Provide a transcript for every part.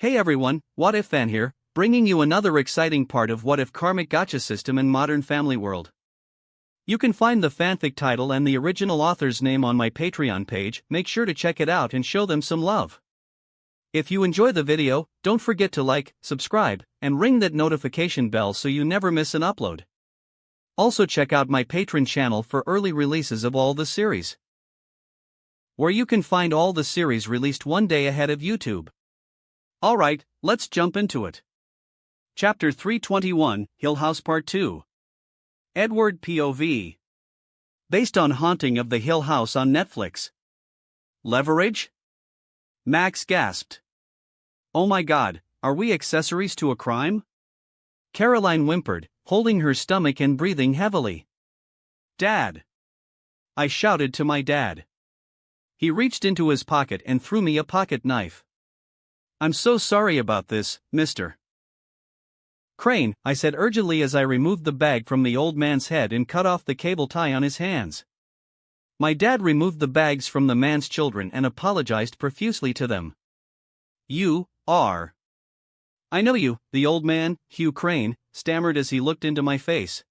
Hey everyone, What If Fan here, bringing you another exciting part of What If Karmic Gacha system in Modern Family World. You can find the fanfic title and the original author's name on my Patreon page. Make sure to check it out and show them some love. If you enjoy the video, don't forget to like, subscribe, and ring that notification bell so you never miss an upload. Also check out my Patreon channel for early releases of all the series, where you can find all the series released one day ahead of YouTube. Alright, let's jump into it. Chapter 321, Hill House Part 2. Edward POV. Based on Haunting of the Hill House on Netflix. Leverage? Max gasped. Oh my god, are we accessories to a crime? Caroline whimpered, holding her stomach and breathing heavily. Dad! I shouted to my dad. He reached into his pocket and threw me a pocket knife. I'm so sorry about this, Mr. Crane, I said urgently as I removed the bag from the old man's head and cut off the cable tie on his hands. My dad removed the bags from the man's children and apologized profusely to them. You are. I know you, the old man, Hugh Crane, stammered as he looked into my face.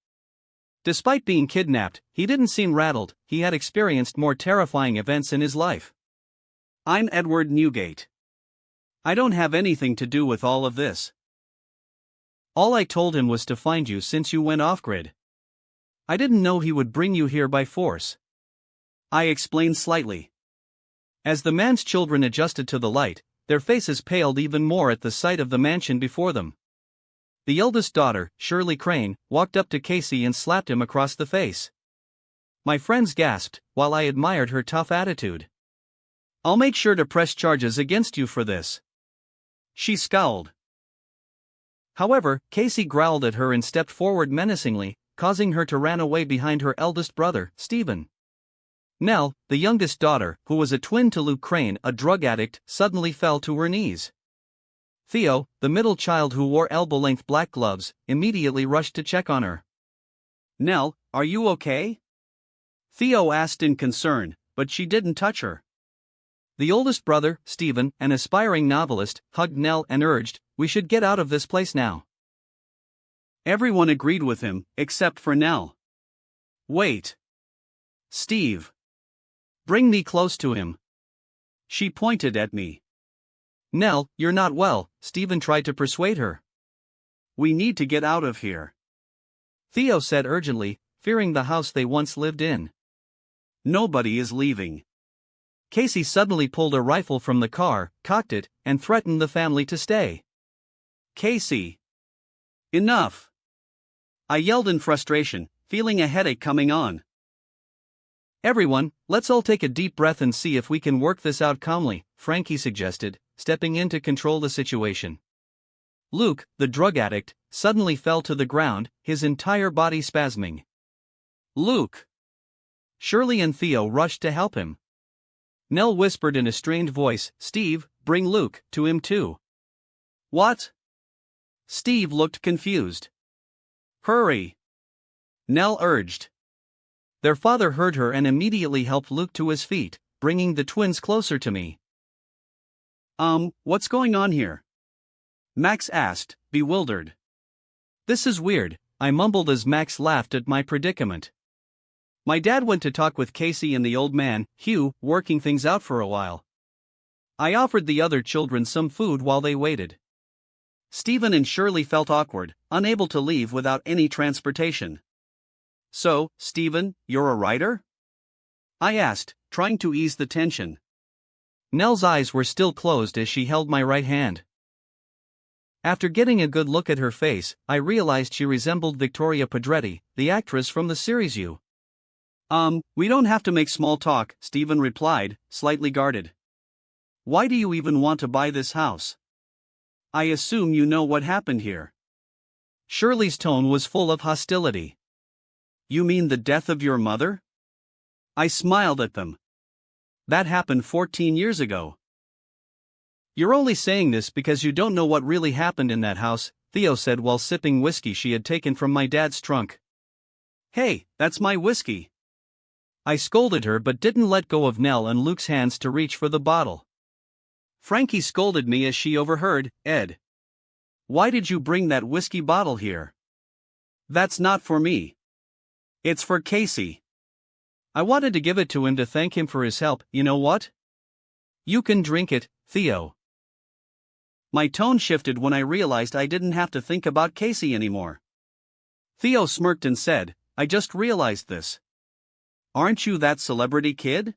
Despite being kidnapped, he didn't seem rattled. He had experienced more terrifying events in his life. I'm Edward Newgate. I don't have anything to do with all of this. All I told him was to find you since you went off-grid. I didn't know he would bring you here by force. I explained slightly. As the man's children adjusted to the light, their faces paled even more at the sight of the mansion before them. The eldest daughter, Shirley Crane, walked up to Casey and slapped him across the face. My friends gasped, while I admired her tough attitude. I'll make sure to press charges against you for this. She scowled. However, Casey growled at her and stepped forward menacingly, causing her to run away behind her eldest brother, Stephen. Nell, the youngest daughter, who was a twin to Luke Crane, a drug addict, suddenly fell to her knees. Theo, the middle child who wore elbow-length black gloves, immediately rushed to check on her. Nell, are you okay? Theo asked in concern, but she didn't touch her. The oldest brother, Stephen, an aspiring novelist, hugged Nell and urged, "We should get out of this place now." Everyone agreed with him, except for Nell. Wait. Steve. Bring me close to him. She pointed at me. Nell, you're not well, Stephen tried to persuade her. We need to get out of here, Theo said urgently, fearing the house they once lived in. Nobody is leaving. Casey suddenly pulled a rifle from the car, cocked it, and threatened the family to stay. Casey! Enough! I yelled in frustration, feeling a headache coming on. Everyone, let's all take a deep breath and see if we can work this out calmly, Frankie suggested, stepping in to control the situation. Luke, the drug addict, suddenly fell to the ground, his entire body spasming. Luke! Shirley and Theo rushed to help him. Nell whispered in a strained voice, "Steve, bring Luke to him too." What? Steve looked confused. Hurry! Nell urged. Their father heard her and immediately helped Luke to his feet, bringing the twins closer to me. What's going on here? Max asked, bewildered. This is weird, I mumbled as Max laughed at my predicament. My dad went to talk with Casey and the old man, Hugh, working things out for a while. I offered the other children some food while they waited. Stephen and Shirley felt awkward, unable to leave without any transportation. So, Stephen, you're a writer? I asked, trying to ease the tension. Nell's eyes were still closed as she held my right hand. After getting a good look at her face, I realized she resembled Victoria Pedretti, the actress from the series You. We don't have to make small talk, Stephen replied, slightly guarded. Why do you even want to buy this house? I assume you know what happened here. Shirley's tone was full of hostility. You mean the death of your mother? I smiled at them. That happened 14 years ago. You're only saying this because you don't know what really happened in that house, Theo said while sipping whiskey she had taken from my dad's trunk. Hey, that's my whiskey. I scolded her but didn't let go of Nell and Luke's hands to reach for the bottle. Frankie scolded me as she overheard. Ed, why did you bring that whiskey bottle here? That's not for me. It's for Casey. I wanted to give it to him to thank him for his help. You know what? You can drink it, Theo. My tone shifted when I realized I didn't have to think about Casey anymore. Theo smirked and said, I just realized this. Aren't you that celebrity kid?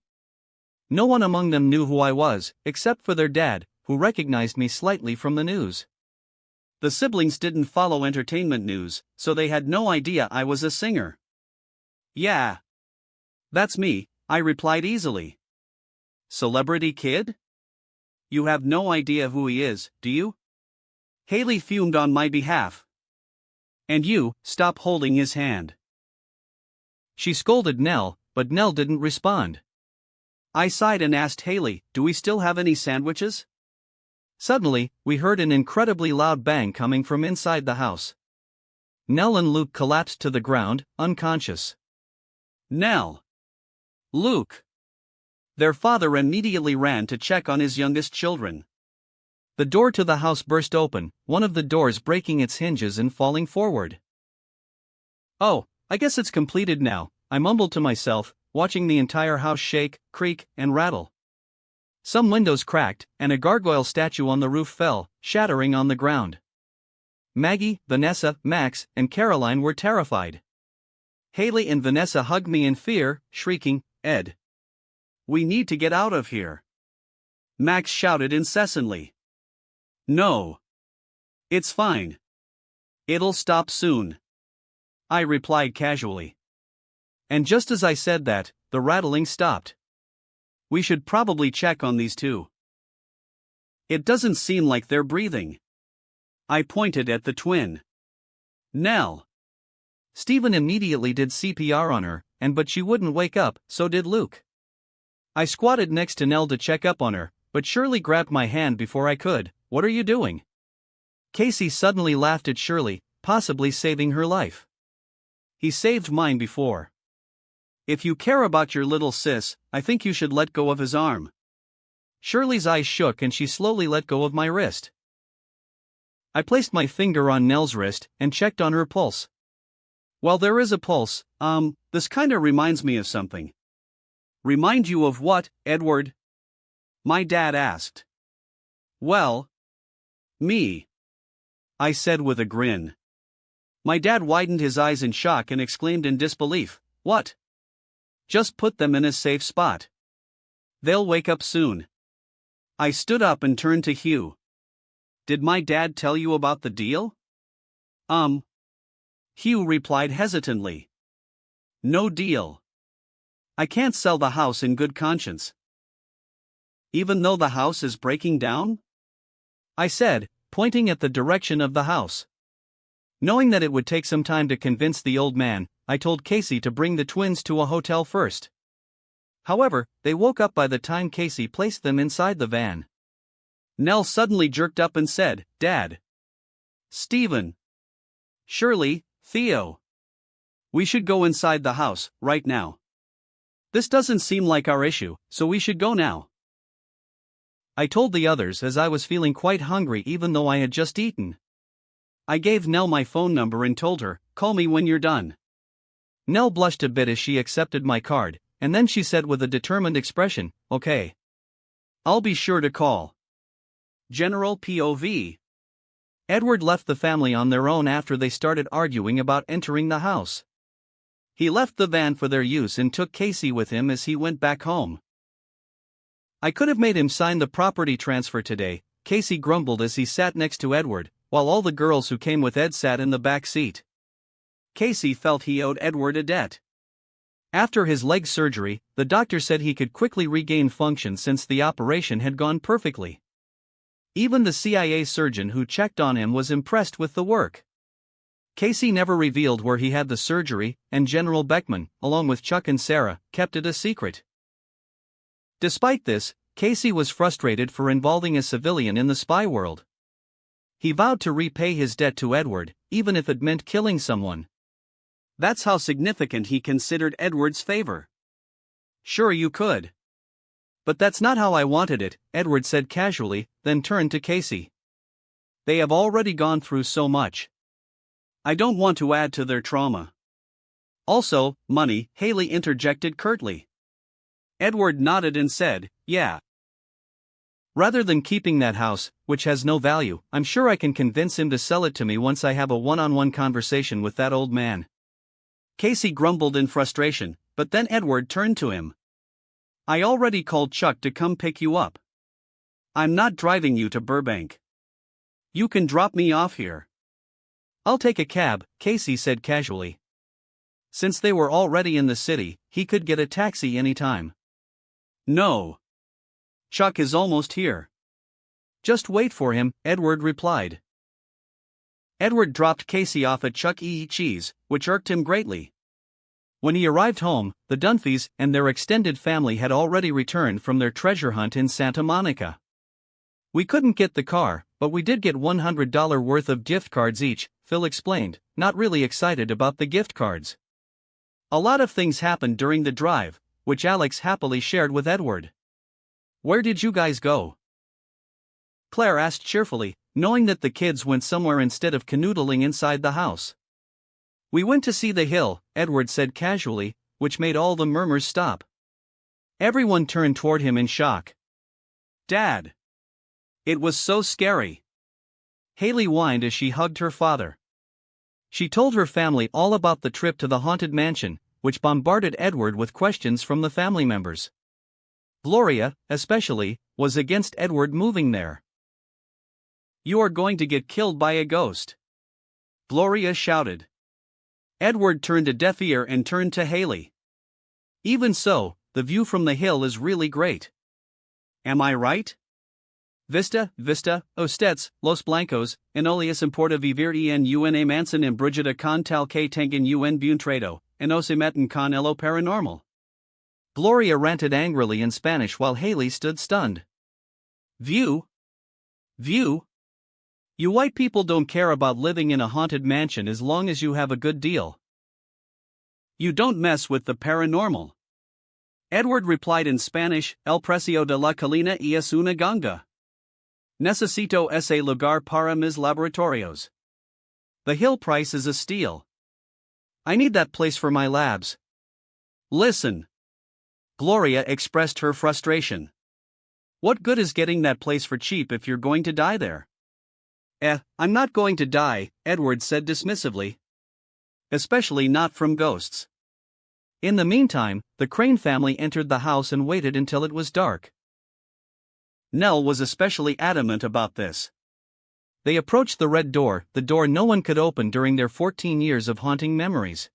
No one among them knew who I was, except for their dad, who recognized me slightly from the news. The siblings didn't follow entertainment news, so they had no idea I was a singer. Yeah. That's me, I replied easily. Celebrity kid? You have no idea who he is, do you? Haley fumed on my behalf. And you, stop holding his hand. She scolded Nell, but Nell didn't respond. I sighed and asked Haley, do we still have any sandwiches? Suddenly, we heard an incredibly loud bang coming from inside the house. Nell and Luke collapsed to the ground, unconscious. Nell! Luke! Their father immediately ran to check on his youngest children. The door to the house burst open, one of the doors breaking its hinges and falling forward. Oh, I guess it's completed now, I mumbled to myself, watching the entire house shake, creak, and rattle. Some windows cracked, and a gargoyle statue on the roof fell, shattering on the ground. Maggie, Vanessa, Max, and Caroline were terrified. Haley and Vanessa hugged me in fear, shrieking, Ed! We need to get out of here! Max shouted incessantly. No! It's fine. It'll stop soon. I replied casually. And just as I said that, the rattling stopped. We should probably check on these two. It doesn't seem like they're breathing. I pointed at the twin. Nell. Stephen immediately did CPR on her, but she wouldn't wake up, so did Luke. I squatted next to Nell to check up on her, but Shirley grabbed my hand before I could. What are you doing? Casey suddenly laughed at Shirley, possibly saving her life. He saved mine before. If you care about your little sis, I think you should let go of his arm. Shirley's eyes shook and she slowly let go of my wrist. I placed my finger on Nell's wrist and checked on her pulse. Well, there is a pulse. This kinda reminds me of something. Remind you of what, Edward? My dad asked. Well, me. I said with a grin. My dad widened his eyes in shock and exclaimed in disbelief, What? Just put them in a safe spot. They'll wake up soon. I stood up and turned to Hugh. Did my dad tell you about the deal? Hugh replied hesitantly. No deal. I can't sell the house in good conscience. Even though the house is breaking down? I said, pointing at the direction of the house. Knowing that it would take some time to convince the old man, I told Casey to bring the twins to a hotel first. However, they woke up by the time Casey placed them inside the van. Nell suddenly jerked up and said, Dad! Stephen! Shirley, Theo! We should go inside the house, right now. This doesn't seem like our issue, so we should go now. I told the others as I was feeling quite hungry even though I had just eaten. I gave Nell my phone number and told her, call me when you're done. Nell blushed a bit as she accepted my card, and then she said with a determined expression, okay. I'll be sure to call. General POV. Edward left the family on their own after they started arguing about entering the house. He left the van for their use and took Casey with him as he went back home. I could have made him sign the property transfer today, Casey grumbled as he sat next to Edward, while all the girls who came with Ed sat in the back seat. Casey felt he owed Edward a debt. After his leg surgery, the doctor said he could quickly regain function since the operation had gone perfectly. Even the CIA surgeon who checked on him was impressed with the work. Casey never revealed where he had the surgery, and General Beckman, along with Chuck and Sarah, kept it a secret. Despite this, Casey was frustrated for involving a civilian in the spy world. He vowed to repay his debt to Edward, even if it meant killing someone. That's how significant he considered Edward's favor. Sure you could. But that's not how I wanted it, Edward said casually, then turned to Casey. They have already gone through so much. I don't want to add to their trauma. Also, money, Haley interjected curtly. Edward nodded and said, yeah. Rather than keeping that house, which has no value, I'm sure I can convince him to sell it to me once I have a one-on-one conversation with that old man. Casey grumbled in frustration, but then Edward turned to him. I already called Chuck to come pick you up. I'm not driving you to Burbank. You can drop me off here. I'll take a cab, Casey said casually. Since they were already in the city, he could get a taxi anytime. No. Chuck is almost here. Just wait for him, Edward replied. Edward dropped Casey off at Chuck E. Cheese, which irked him greatly. When he arrived home, the Dunphys and their extended family had already returned from their treasure hunt in Santa Monica. We couldn't get the car, but we did get $100 worth of gift cards each, Phil explained, not really excited about the gift cards. A lot of things happened during the drive, which Alex happily shared with Edward. Where did you guys go? Claire asked cheerfully, knowing that the kids went somewhere instead of canoodling inside the house. We went to see the hill, Edward said casually, which made all the murmurs stop. Everyone turned toward him in shock. Dad! It was so scary. Haley whined as she hugged her father. She told her family all about the trip to the haunted mansion, which bombarded Edward with questions from the family members. Gloria, especially, was against Edward moving there. You are going to get killed by a ghost. Gloria shouted. Edward turned a deaf ear and turned to Haley. Even so, the view from the hill is really great. Am I right? Vista, Ostets, Los Blancos, Enolius Importa Vivir en una Manson en Brigida con tal que tengan un buen trado, en se meten con lo paranormal. Gloria ranted angrily in Spanish while Haley stood stunned. View? View? You white people don't care about living in a haunted mansion as long as you have a good deal. You don't mess with the paranormal. Edward replied in Spanish, El precio de la colina es una ganga. Necesito ese lugar para mis laboratorios. The hill price is a steal. I need that place for my labs. Listen. Gloria expressed her frustration. What good is getting that place for cheap if you're going to die there? I'm not going to die, Edward said dismissively. Especially not from ghosts. In the meantime, the Crane family entered the house and waited until it was dark. Nell was especially adamant about this. They approached the red door, the door no one could open during their 14 years of haunting memories.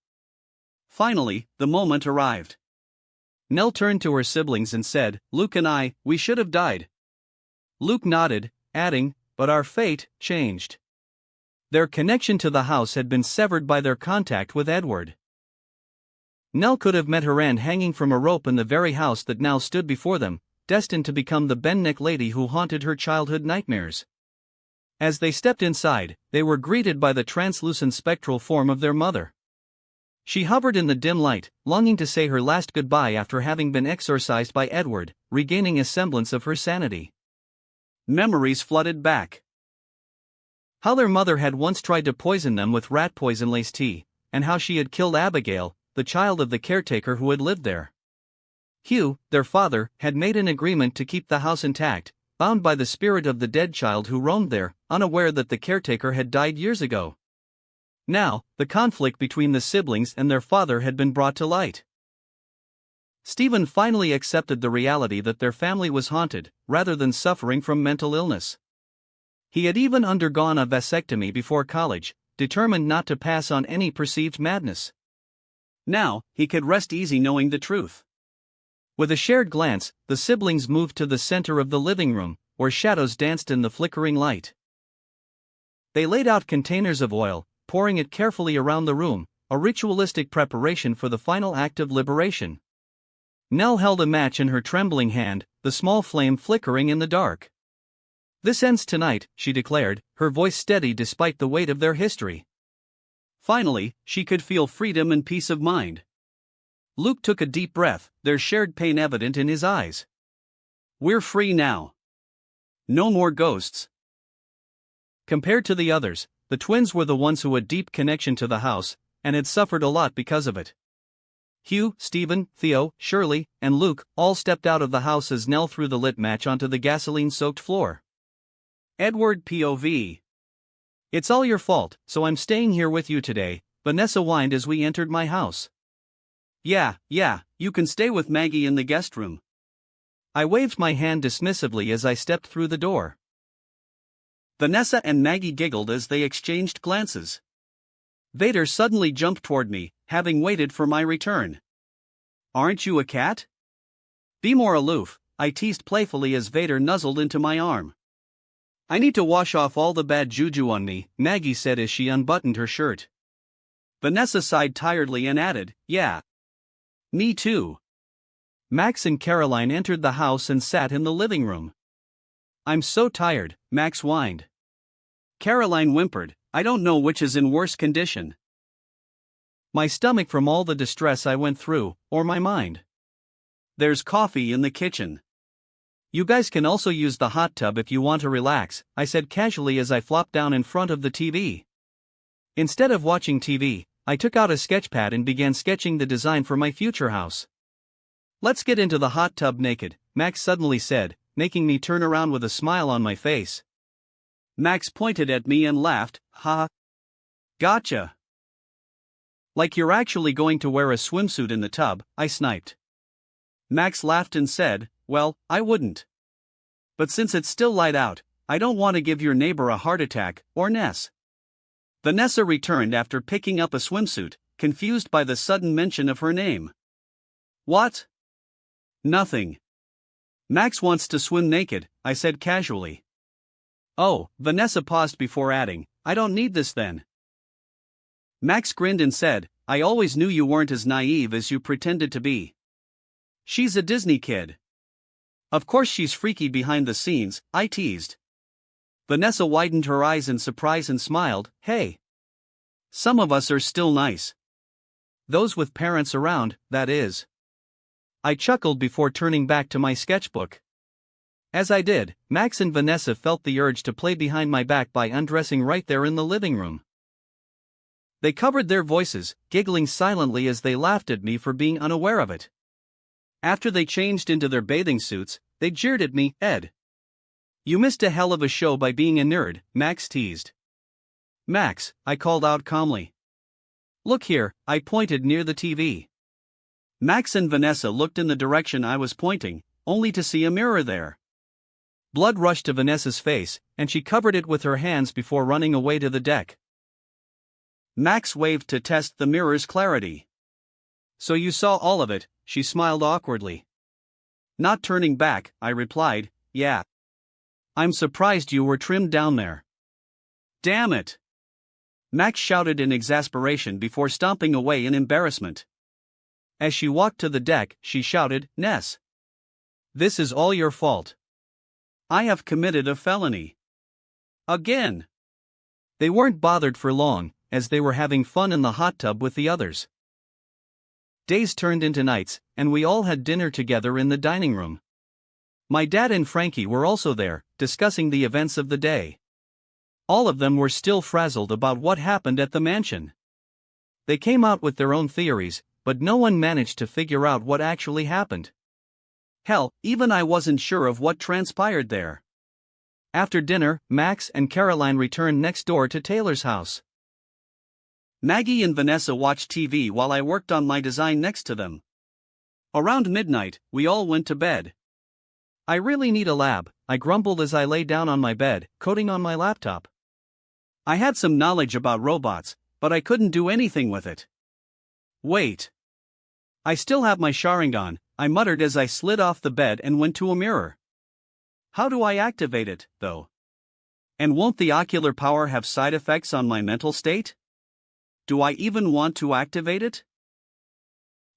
Finally, the moment arrived. Nell turned to her siblings and said, Luke and I, we should have died. Luke nodded, adding, but our fate changed. Their connection to the house had been severed by their contact with Edward. Nell could have met her end hanging from a rope in the very house that now stood before them, destined to become the bend-neck lady who haunted her childhood nightmares. As they stepped inside, they were greeted by the translucent spectral form of their mother. She hovered in the dim light, longing to say her last goodbye after having been exorcised by Edward, regaining a semblance of her sanity. Memories flooded back. How their mother had once tried to poison them with rat poison-laced tea, and how she had killed Abigail, the child of the caretaker who had lived there. Hugh, their father, had made an agreement to keep the house intact, bound by the spirit of the dead child who roamed there, unaware that the caretaker had died years ago. Now, the conflict between the siblings and their father had been brought to light. Stephen finally accepted the reality that their family was haunted, rather than suffering from mental illness. He had even undergone a vasectomy before college, determined not to pass on any perceived madness. Now, he could rest easy knowing the truth. With a shared glance, the siblings moved to the center of the living room, where shadows danced in the flickering light. They laid out containers of oil, pouring it carefully around the room, a ritualistic preparation for the final act of liberation. Nell held a match in her trembling hand, the small flame flickering in the dark. This ends tonight, she declared, her voice steady despite the weight of their history. Finally, she could feel freedom and peace of mind. Luke took a deep breath, their shared pain evident in his eyes. We're free now. No more ghosts. Compared to the others, the twins were the ones who had a deep connection to the house, and had suffered a lot because of it. Hugh, Stephen, Theo, Shirley, and Luke all stepped out of the house as Nell threw the lit match onto the gasoline-soaked floor. Edward POV. It's all your fault, so I'm staying here with you today, Vanessa whined as we entered my house. Yeah, you can stay with Maggie in the guest room. I waved my hand dismissively as I stepped through the door. Vanessa and Maggie giggled as they exchanged glances. Vader suddenly jumped toward me, having waited for my return. Aren't you a cat? Be more aloof, I teased playfully as Vader nuzzled into my arm. I need to wash off all the bad juju on me, Maggie said as she unbuttoned her shirt. Vanessa sighed tiredly and added, yeah. Me too. Max and Caroline entered the house and sat in the living room. I'm so tired, Max whined. Caroline whimpered, I don't know which is in worse condition. My stomach from all the distress I went through, or my mind. There's coffee in the kitchen. You guys can also use the hot tub if you want to relax, I said casually as I flopped down in front of the TV. Instead of watching TV, I took out a sketchpad and began sketching the design for my future house. Let's get into the hot tub naked, Max suddenly said, making me turn around with a smile on my face. Max pointed at me and laughed, ha. Gotcha. Like you're actually going to wear a swimsuit in the tub, I sniped. Max laughed and said, well, I wouldn't. But since it's still light out, I don't want to give your neighbor a heart attack, or Ness. Vanessa returned after picking up a swimsuit, confused by the sudden mention of her name. What? Nothing. Max wants to swim naked, I said casually. Oh, Vanessa paused before adding, I don't need this then. Max grinned and said, I always knew you weren't as naive as you pretended to be. She's a Disney kid. Of course she's freaky behind the scenes, I teased. Vanessa widened her eyes in surprise and smiled, hey. Some of us are still nice. Those with parents around, that is. I chuckled before turning back to my sketchbook. As I did, Max and Vanessa felt the urge to play behind my back by undressing right there in the living room. They covered their voices, giggling silently as they laughed at me for being unaware of it. After they changed into their bathing suits, they jeered at me, Ed. You missed a hell of a show by being a nerd, Max teased. Max, I called out calmly. Look here, I pointed near the TV. Max and Vanessa looked in the direction I was pointing, only to see a mirror there. Blood rushed to Vanessa's face, and she covered it with her hands before running away to the deck. Max waved to test the mirror's clarity. So you saw all of it, she smiled awkwardly. Not turning back, I replied, yeah. I'm surprised you were trimmed down there. Damn it! Max shouted in exasperation before stomping away in embarrassment. As she walked to the deck, she shouted, Ness. This is all your fault. I have committed a felony. Again. They weren't bothered for long, as they were having fun in the hot tub with the others. Days turned into nights, and we all had dinner together in the dining room. My dad and Frankie were also there, discussing the events of the day. All of them were still frazzled about what happened at the mansion. They came out with their own theories, but no one managed to figure out what actually happened. Hell, even I wasn't sure of what transpired there. After dinner, Max and Caroline returned next door to Taylor's house. Maggie and Vanessa watched TV while I worked on my design next to them. Around midnight, we all went to bed. I really need a lab, I grumbled as I lay down on my bed, coding on my laptop. I had some knowledge about robots, but I couldn't do anything with it. Wait. I still have my Sharingan, I muttered as I slid off the bed and went to a mirror. How do I activate it, though? And won't the ocular power have side effects on my mental state? Do I even want to activate it?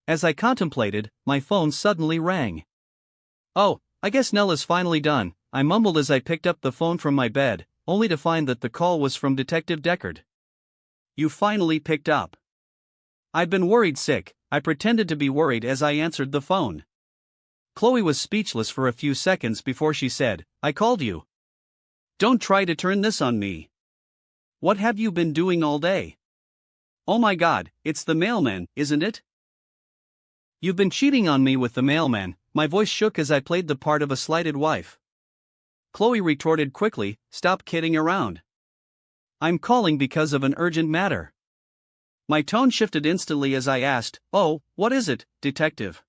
As I contemplated, my phone suddenly rang. Oh, I guess Nell is finally done, I mumbled as I picked up the phone from my bed, only to find that the call was from Detective Deckard. You finally picked up. I'd been worried sick, I pretended to be worried as I answered the phone. Chloe was speechless for a few seconds before she said, "I called you. Don't try to turn this on me. What have you been doing all day? Oh my god, it's the mailman, isn't it? You've been cheating on me with the mailman." My voice shook as I played the part of a slighted wife. Chloe retorted quickly, "Stop kidding around. I'm calling because of an urgent matter." My tone shifted instantly as I asked, "Oh, what is it, detective?"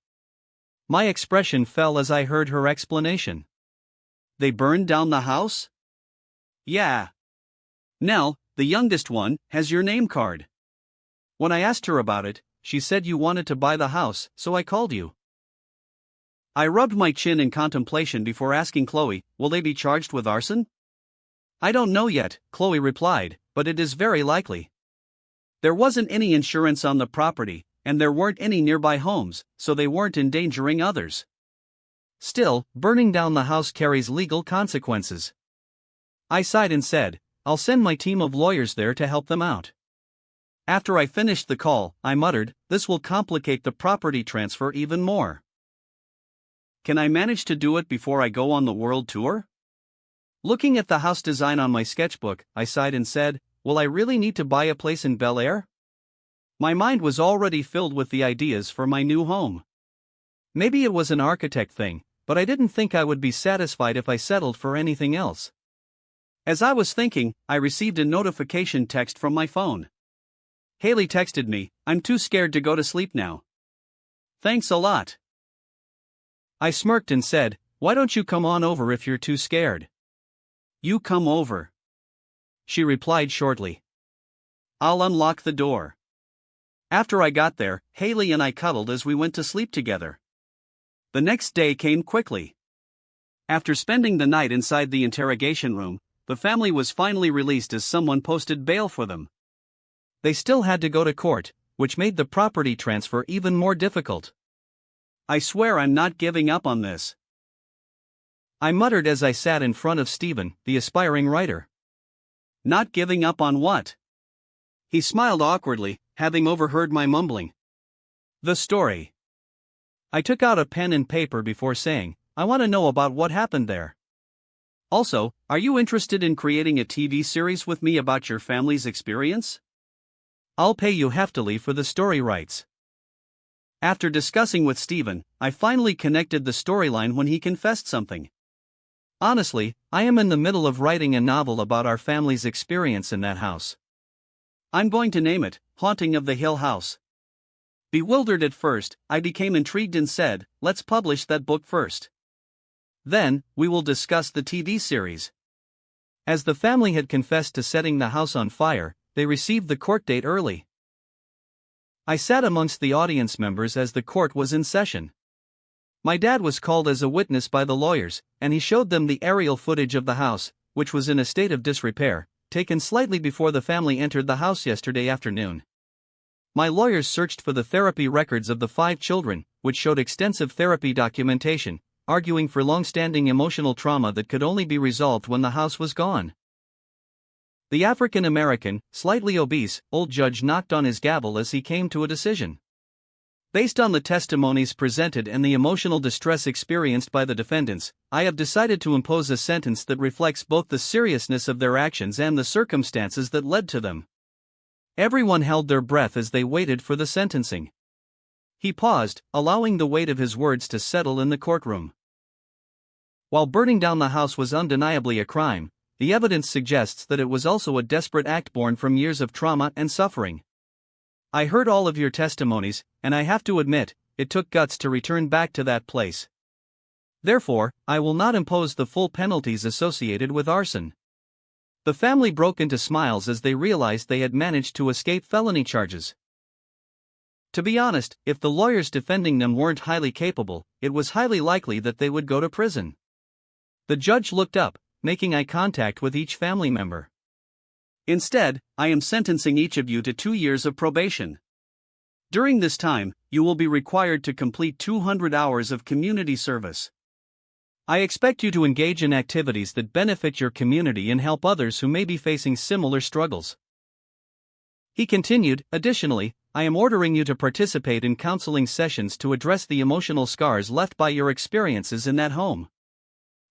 My expression fell as I heard her explanation. "They burned down the house?" "Yeah. Nell, the youngest one, has your name card. When I asked her about it, she said you wanted to buy the house, so I called you." I rubbed my chin in contemplation before asking Chloe, "Will they be charged with arson?" "I don't know yet," Chloe replied, "but it is very likely. There wasn't any insurance on the property, and there weren't any nearby homes, so they weren't endangering others. Still, burning down the house carries legal consequences." I sighed and said, "I'll send my team of lawyers there to help them out." After I finished the call, I muttered, "This will complicate the property transfer even more. Can I manage to do it before I go on the world tour?" Looking at the house design on my sketchbook, I sighed and said, "Will I really need to buy a place in Bel Air?" My mind was already filled with the ideas for my new home. Maybe it was an architect thing, but I didn't think I would be satisfied if I settled for anything else. As I was thinking, I received a notification text from my phone. Haley texted me, "I'm too scared to go to sleep now. Thanks a lot." I smirked and said, "Why don't you come on over if you're too scared?" "You come over," she replied shortly. "I'll unlock the door." After I got there, Haley and I cuddled as we went to sleep together. The next day came quickly. After spending the night inside the interrogation room, the family was finally released as someone posted bail for them. They still had to go to court, which made the property transfer even more difficult. "I swear I'm not giving up on this," I muttered as I sat in front of Stephen, the aspiring writer. "Not giving up on what?" He smiled awkwardly, having overheard my mumbling. "The story." I took out a pen and paper before saying, "I want to know about what happened there. Also, are you interested in creating a TV series with me about your family's experience? I'll pay you heftily for the story rights." After discussing with Stephen, I finally connected the storyline when he confessed something. Honestly, I am in the middle of writing a novel about our family's experience in that house. I'm going to name it, Haunting of the Hill House. Bewildered at first, I became intrigued and said, "Let's publish that book first. Then, we will discuss the TV series." As the family had confessed to setting the house on fire, they received the court date early. I sat amongst the audience members as the court was in session. My dad was called as a witness by the lawyers, and he showed them the aerial footage of the house, which was in a state of disrepair, taken slightly before the family entered the house yesterday afternoon. My lawyers searched for the therapy records of the 5 children, which showed extensive therapy documentation, arguing for long-standing emotional trauma that could only be resolved when the house was gone. The African-American, slightly obese, old judge knocked on his gavel as he came to a decision. Based on the testimonies presented and the emotional distress experienced by the defendants, I have decided to impose a sentence that reflects both the seriousness of their actions and the circumstances that led to them. Everyone held their breath as they waited for the sentencing. He paused, allowing the weight of his words to settle in the courtroom. While burning down the house was undeniably a crime, the evidence suggests that it was also a desperate act born from years of trauma and suffering. I heard all of your testimonies, and I have to admit, it took guts to return back to that place. Therefore, I will not impose the full penalties associated with arson. The family broke into smiles as they realized they had managed to escape felony charges. To be honest, if the lawyers defending them weren't highly capable, it was highly likely that they would go to prison. The judge looked up, making eye contact with each family member. "Instead, I am sentencing each of you to 2 years of probation. During this time, you will be required to complete 200 hours of community service. I expect you to engage in activities that benefit your community and help others who may be facing similar struggles." He continued, "Additionally, I am ordering you to participate in counseling sessions to address the emotional scars left by your experiences in that home.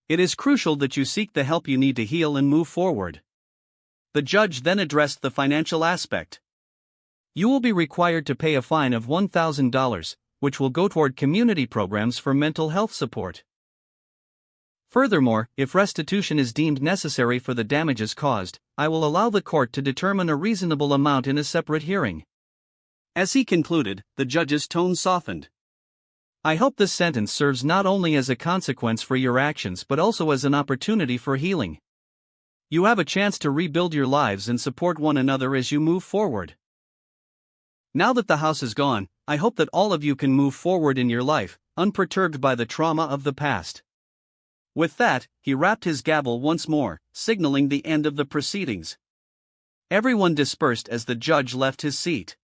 It is crucial that you seek the help you need to heal and move forward. The judge then addressed the financial aspect. You will be required to pay a fine of $1,000, which will go toward community programs for mental health support. Furthermore, if restitution is deemed necessary for the damages caused, I will allow the court to determine a reasonable amount in a separate hearing. As he concluded, the judge's tone softened. I hope this sentence serves not only as a consequence for your actions but also as an opportunity for healing. You have a chance to rebuild your lives and support one another as you move forward. Now that the house is gone, I hope that all of you can move forward in your life, unperturbed by the trauma of the past. With that, he rapped his gavel once more, signaling the end of the proceedings. Everyone dispersed as the judge left his seat.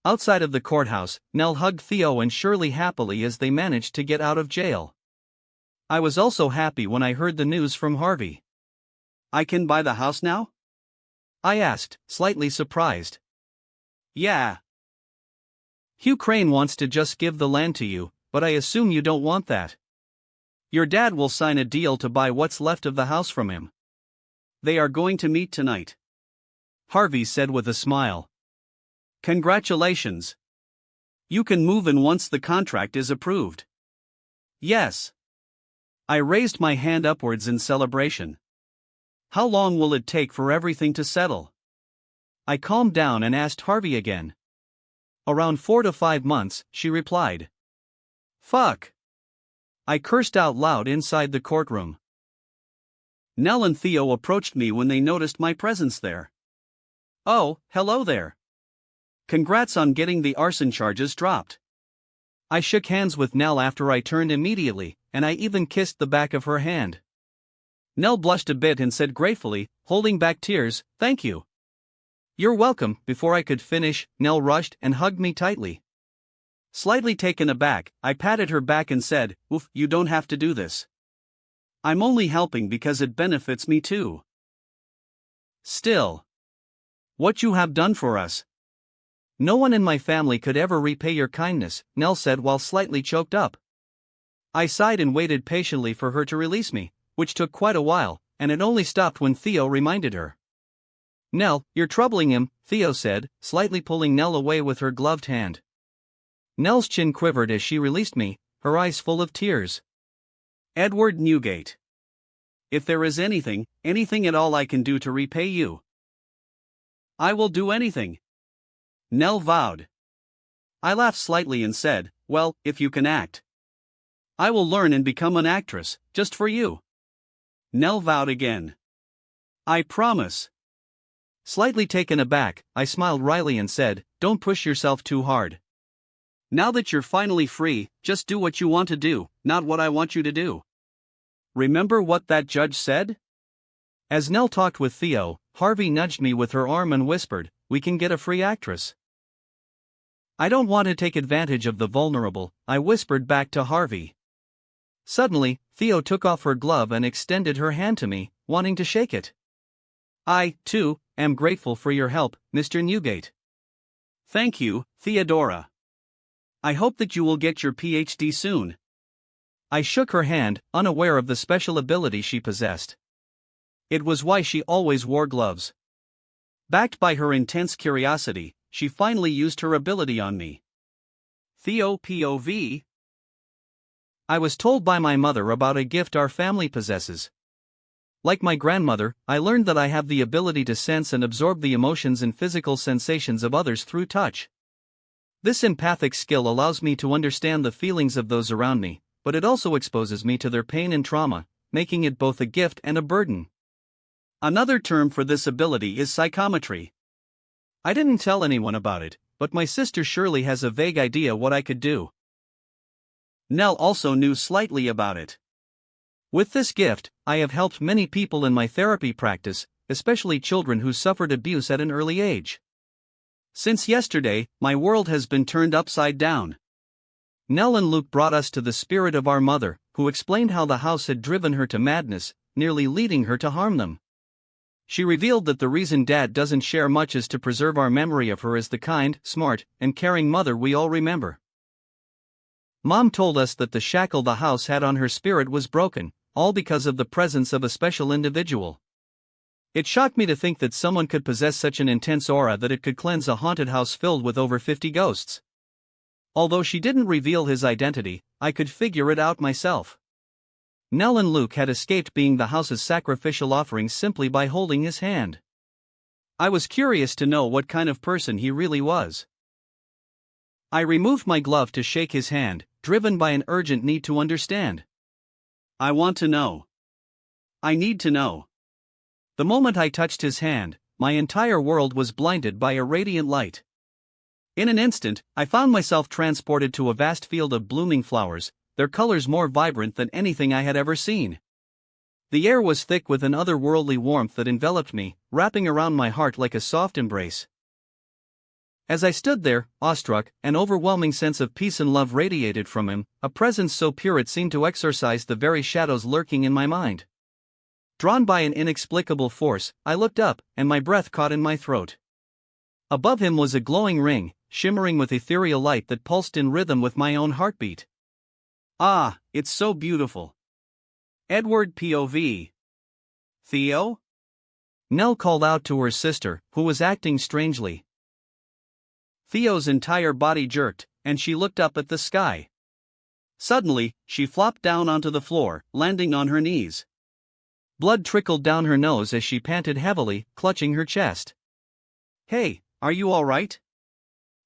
Outside of the courthouse, Nell hugged Theo and Shirley happily as they managed to get out of jail. I was also happy when I heard the news from Harvey. I can buy the house now? I asked, slightly surprised. Yeah. Hugh Crane wants to just give the land to you, but I assume you don't want that. Your dad will sign a deal to buy what's left of the house from him. They are going to meet tonight. Harvey said with a smile. Congratulations. You can move in once the contract is approved. Yes. I raised my hand upwards in celebration. How long will it take for everything to settle? I calmed down and asked Harvey again. Around 4 to 5 months, she replied. Fuck. I cursed out loud inside the courtroom. Nell and Theo approached me when they noticed my presence there. Oh, hello there. Congrats on getting the arson charges dropped. I shook hands with Nell after I turned immediately, and I even kissed the back of her hand. Nell blushed a bit and said gratefully, holding back tears, thank you. You're welcome. Before I could finish, Nell rushed and hugged me tightly. Slightly taken aback, I patted her back and said, oof, you don't have to do this. I'm only helping because it benefits me too. Still. What you have done for us. No one in my family could ever repay your kindness, Nell said while slightly choked up. I sighed and waited patiently for her to release me, which took quite a while, and it only stopped when Theo reminded her. Nell, you're troubling him, Theo said, slightly pulling Nell away with her gloved hand. Nell's chin quivered as she released me, her eyes full of tears. Edward Newgate. If there is anything at all I can do to repay you, I will do anything. Nell vowed. I laughed slightly and said, well, if you can act, I will learn and become an actress, just for you. Nell vowed again. I promise. Slightly taken aback, I smiled wryly and said, don't push yourself too hard. Now that you're finally free, just do what you want to do, not what I want you to do. Remember what that judge said? As Nell talked with Theo, Harvey nudged me with her arm and whispered, we can get a free actress. I don't want to take advantage of the vulnerable, I whispered back to Harvey. Suddenly, Theo took off her glove and extended her hand to me, wanting to shake it. I, too, am grateful for your help, Mr. Newgate. Thank you, Theodora. I hope that you will get your PhD soon. I shook her hand, unaware of the special ability she possessed. It was why she always wore gloves. Backed by her intense curiosity, she finally used her ability on me. Theo POV. I was told by my mother about a gift our family possesses. Like my grandmother, I learned that I have the ability to sense and absorb the emotions and physical sensations of others through touch. This empathic skill allows me to understand the feelings of those around me, but it also exposes me to their pain and trauma, making it both a gift and a burden. Another term for this ability is psychometry. I didn't tell anyone about it, but my sister Shirley has a vague idea what I could do. Nell also knew slightly about it. With this gift, I have helped many people in my therapy practice, especially children who suffered abuse at an early age. Since yesterday, my world has been turned upside down. Nell and Luke brought us to the spirit of our mother, who explained how the house had driven her to madness, nearly leading her to harm them. She revealed that the reason Dad doesn't share much is to preserve our memory of her as the kind, smart, and caring mother we all remember. Mom told us that the shackle the house had on her spirit was broken, all because of the presence of a special individual. It shocked me to think that someone could possess such an intense aura that it could cleanse a haunted house filled with over 50 ghosts. Although she didn't reveal his identity, I could figure it out myself. Nell and Luke had escaped being the house's sacrificial offering simply by holding his hand. I was curious to know what kind of person he really was. I removed my glove to shake his hand, driven by an urgent need to understand. I want to know. I need to know. The moment I touched his hand, my entire world was blinded by a radiant light. In an instant, I found myself transported to a vast field of blooming flowers, their colors more vibrant than anything I had ever seen. The air was thick with an otherworldly warmth that enveloped me, wrapping around my heart like a soft embrace. As I stood there, awestruck, an overwhelming sense of peace and love radiated from him, a presence so pure it seemed to exorcise the very shadows lurking in my mind. Drawn by an inexplicable force, I looked up, and my breath caught in my throat. Above him was a glowing ring, shimmering with ethereal light that pulsed in rhythm with my own heartbeat. Ah, it's so beautiful. Edward POV. Theo? Nell called out to her sister, who was acting strangely. Theo's entire body jerked, and she looked up at the sky. Suddenly, she flopped down onto the floor, landing on her knees. Blood trickled down her nose as she panted heavily, clutching her chest. "Hey, are you all right?"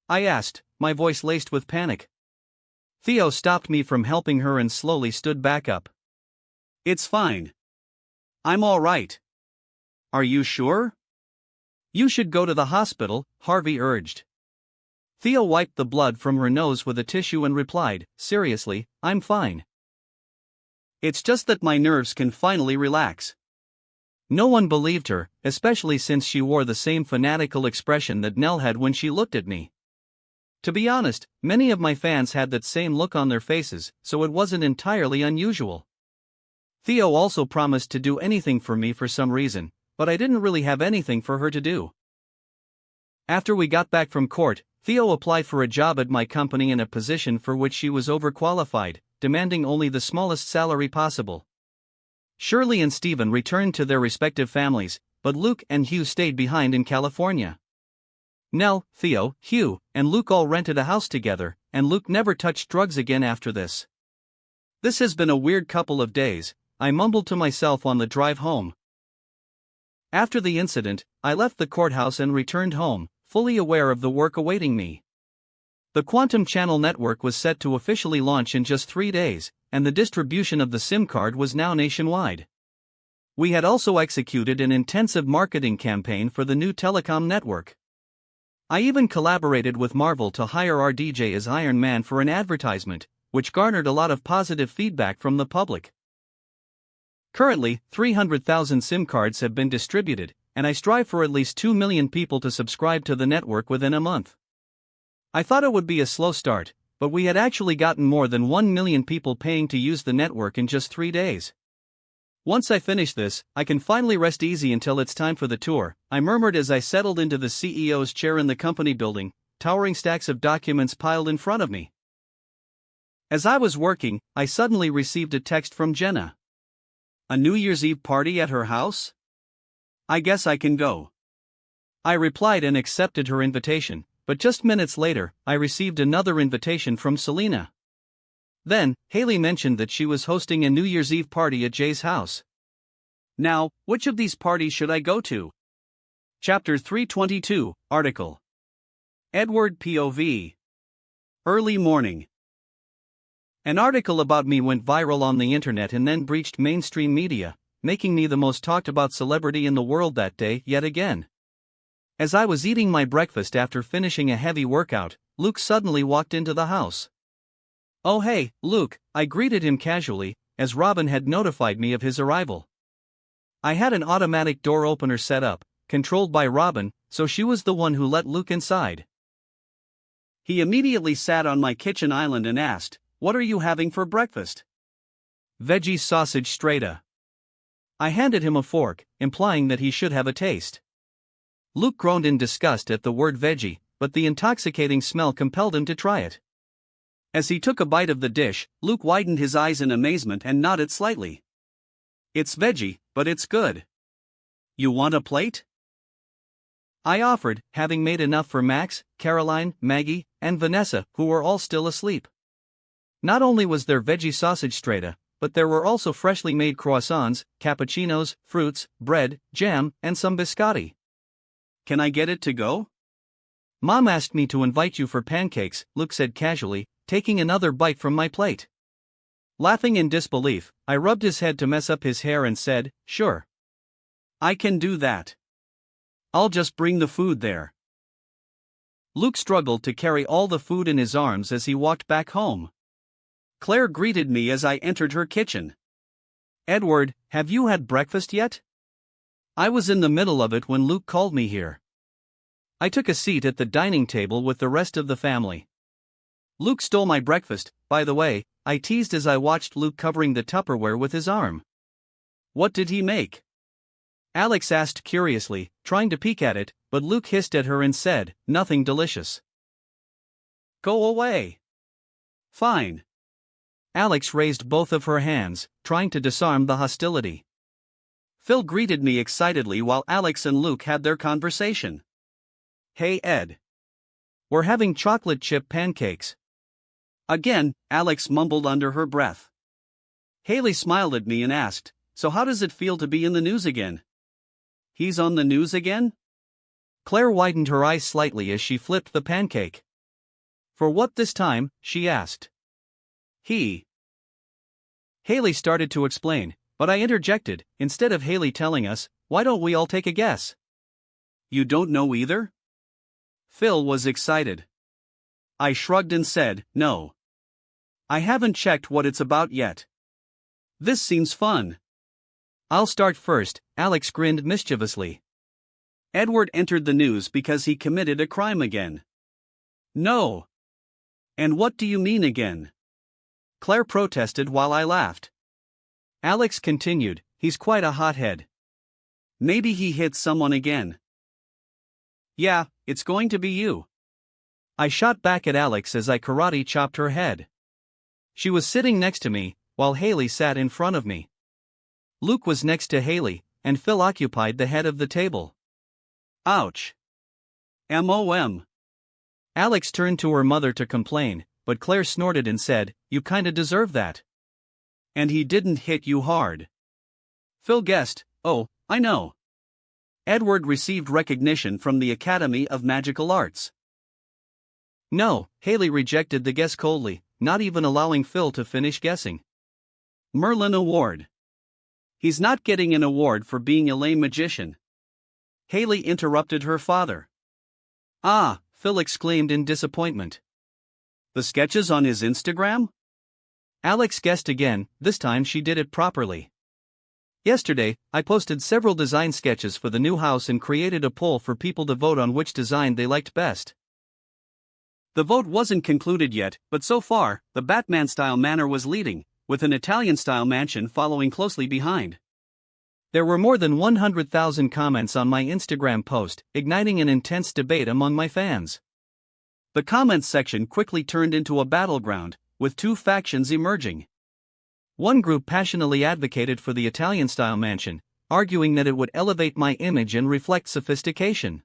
I asked, my voice laced with panic. Theo stopped me from helping her and slowly stood back up. "It's fine. I'm all right." "Are you sure?" "You should go to the hospital," Harvey urged. Theo wiped the blood from her nose with a tissue and replied, "Seriously, I'm fine. It's just that my nerves can finally relax." No one believed her, especially since she wore the same fanatical expression that Nell had when she looked at me. To be honest, many of my fans had that same look on their faces, so it wasn't entirely unusual. Theo also promised to do anything for me for some reason, but I didn't really have anything for her to do. After we got back from court, Theo applied for a job at my company in a position for which she was overqualified, demanding only the smallest salary possible. Shirley and Stephen returned to their respective families, but Luke and Hugh stayed behind in California. Nell, Theo, Hugh, and Luke all rented a house together, and Luke never touched drugs again after this. "This has been a weird couple of days," I mumbled to myself on the drive home. After the incident, I left the courthouse and returned home, fully aware of the work awaiting me. The Quantum Channel network was set to officially launch in just 3 days, and the distribution of the SIM card was now nationwide. We had also executed an intensive marketing campaign for the new telecom network. I even collaborated with Marvel to hire our DJ as Iron Man for an advertisement, which garnered a lot of positive feedback from the public. Currently, 300,000 SIM cards have been distributed, and I strive for at least 2 million people to subscribe to the network within a month. I thought it would be a slow start, but we had actually gotten more than 1 million people paying to use the network in just 3 days. "Once I finish this, I can finally rest easy until it's time for the tour," I murmured as I settled into the CEO's chair in the company building, towering stacks of documents piled in front of me. As I was working, I suddenly received a text from Jenna. "A New Year's Eve party at her house? I guess I can go." I replied and accepted her invitation, but just minutes later, I received another invitation from Selena. Then, Haley mentioned that she was hosting a New Year's Eve party at Jay's house. Now, which of these parties should I go to? Chapter 322, Article. Edward POV. Early morning. An article about me went viral on the internet and then breached mainstream media, making me the most talked about celebrity in the world that day yet again. As I was eating my breakfast after finishing a heavy workout, Luke suddenly walked into the house. "Oh hey, Luke," I greeted him casually, as Robin had notified me of his arrival. I had an automatic door opener set up, controlled by Robin, so she was the one who let Luke inside. He immediately sat on my kitchen island and asked, "What are you having for breakfast?" "Veggie sausage straighta." I handed him a fork, implying that he should have a taste. Luke groaned in disgust at the word veggie, but the intoxicating smell compelled him to try it. As he took a bite of the dish, Luke widened his eyes in amazement and nodded slightly. It's veggie, but it's good. You want a plate? I offered, having made enough for Max, Caroline, Maggie, and Vanessa, who were all still asleep. Not only was there veggie sausage strata, but there were also freshly made croissants, cappuccinos, fruits, bread, jam, and some biscotti. Can I get it to go? Mom asked me to invite you for pancakes, Luke said casually, taking another bite from my plate. Laughing in disbelief, I rubbed his head to mess up his hair and said, sure. I can do that. I'll just bring the food there. Luke struggled to carry all the food in his arms as he walked back home. Claire greeted me as I entered her kitchen. Edward, have you had breakfast yet? I was in the middle of it when Luke called me here. I took a seat at the dining table with the rest of the family. Luke stole my breakfast, by the way, I teased as I watched Luke covering the Tupperware with his arm. What did he make? Alex asked curiously, trying to peek at it, but Luke hissed at her and said, nothing delicious. Go away. Fine. Alex raised both of her hands, trying to disarm the hostility. Phil greeted me excitedly while Alex and Luke had their conversation. Hey Ed. We're having chocolate chip pancakes. Again, Alex mumbled under her breath. Haley smiled at me and asked, so how does it feel to be in the news again? He's on the news again? Claire widened her eyes slightly as she flipped the pancake. For what this time? She asked. Haley started to explain, but I interjected, instead of Haley telling us, why don't we all take a guess? You don't know either? Phil was excited. I shrugged and said, no. I haven't checked what it's about yet. This seems fun. I'll start first, Alex grinned mischievously. Edward entered the news because he committed a crime again. No. And what do you mean again? Claire protested while I laughed. Alex continued, he's quite a hothead. Maybe he hit someone again. Yeah, it's going to be you. I shot back at Alex as I karate chopped her head. She was sitting next to me, while Haley sat in front of me. Luke was next to Haley, and Phil occupied the head of the table. Ouch. MOM. Alex turned to her mother to complain, but Claire snorted and said, you kinda deserve that. And he didn't hit you hard. Phil guessed, oh, I know. Edward received recognition from the Academy of Magical Arts. No, Haley rejected the guess coldly, not even allowing Phil to finish guessing. Merlin Award. He's not getting an award for being a lame magician. Haley interrupted her father. Ah, Phil exclaimed in disappointment. The sketches on his Instagram? Alex guessed again, this time she did it properly. Yesterday, I posted several design sketches for the new house and created a poll for people to vote on which design they liked best. The vote wasn't concluded yet, but so far, the Batman-style manor was leading, with an Italian-style mansion following closely behind. There were more than 100,000 comments on my Instagram post, igniting an intense debate among my fans. The comments section quickly turned into a battleground, with two factions emerging. One group passionately advocated for the Italian-style mansion, arguing that it would elevate my image and reflect sophistication.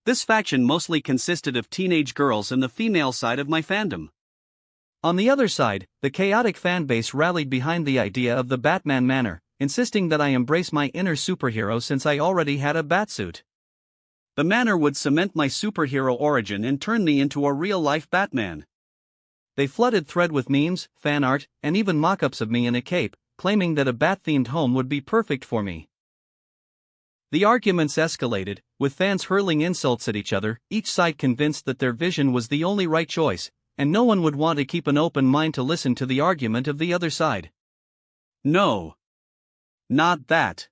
This faction mostly consisted of teenage girls and the female side of my fandom. On the other side, the chaotic fanbase rallied behind the idea of the Batman manor, insisting that I embrace my inner superhero since I already had a batsuit. The manor would cement my superhero origin and turn me into a real-life Batman. They flooded thread with memes, fan art, and even mock-ups of me in a cape, claiming that a bat-themed home would be perfect for me. The arguments escalated, with fans hurling insults at each other, each side convinced that their vision was the only right choice, and no one would want to keep an open mind to listen to the argument of the other side. No. Not that.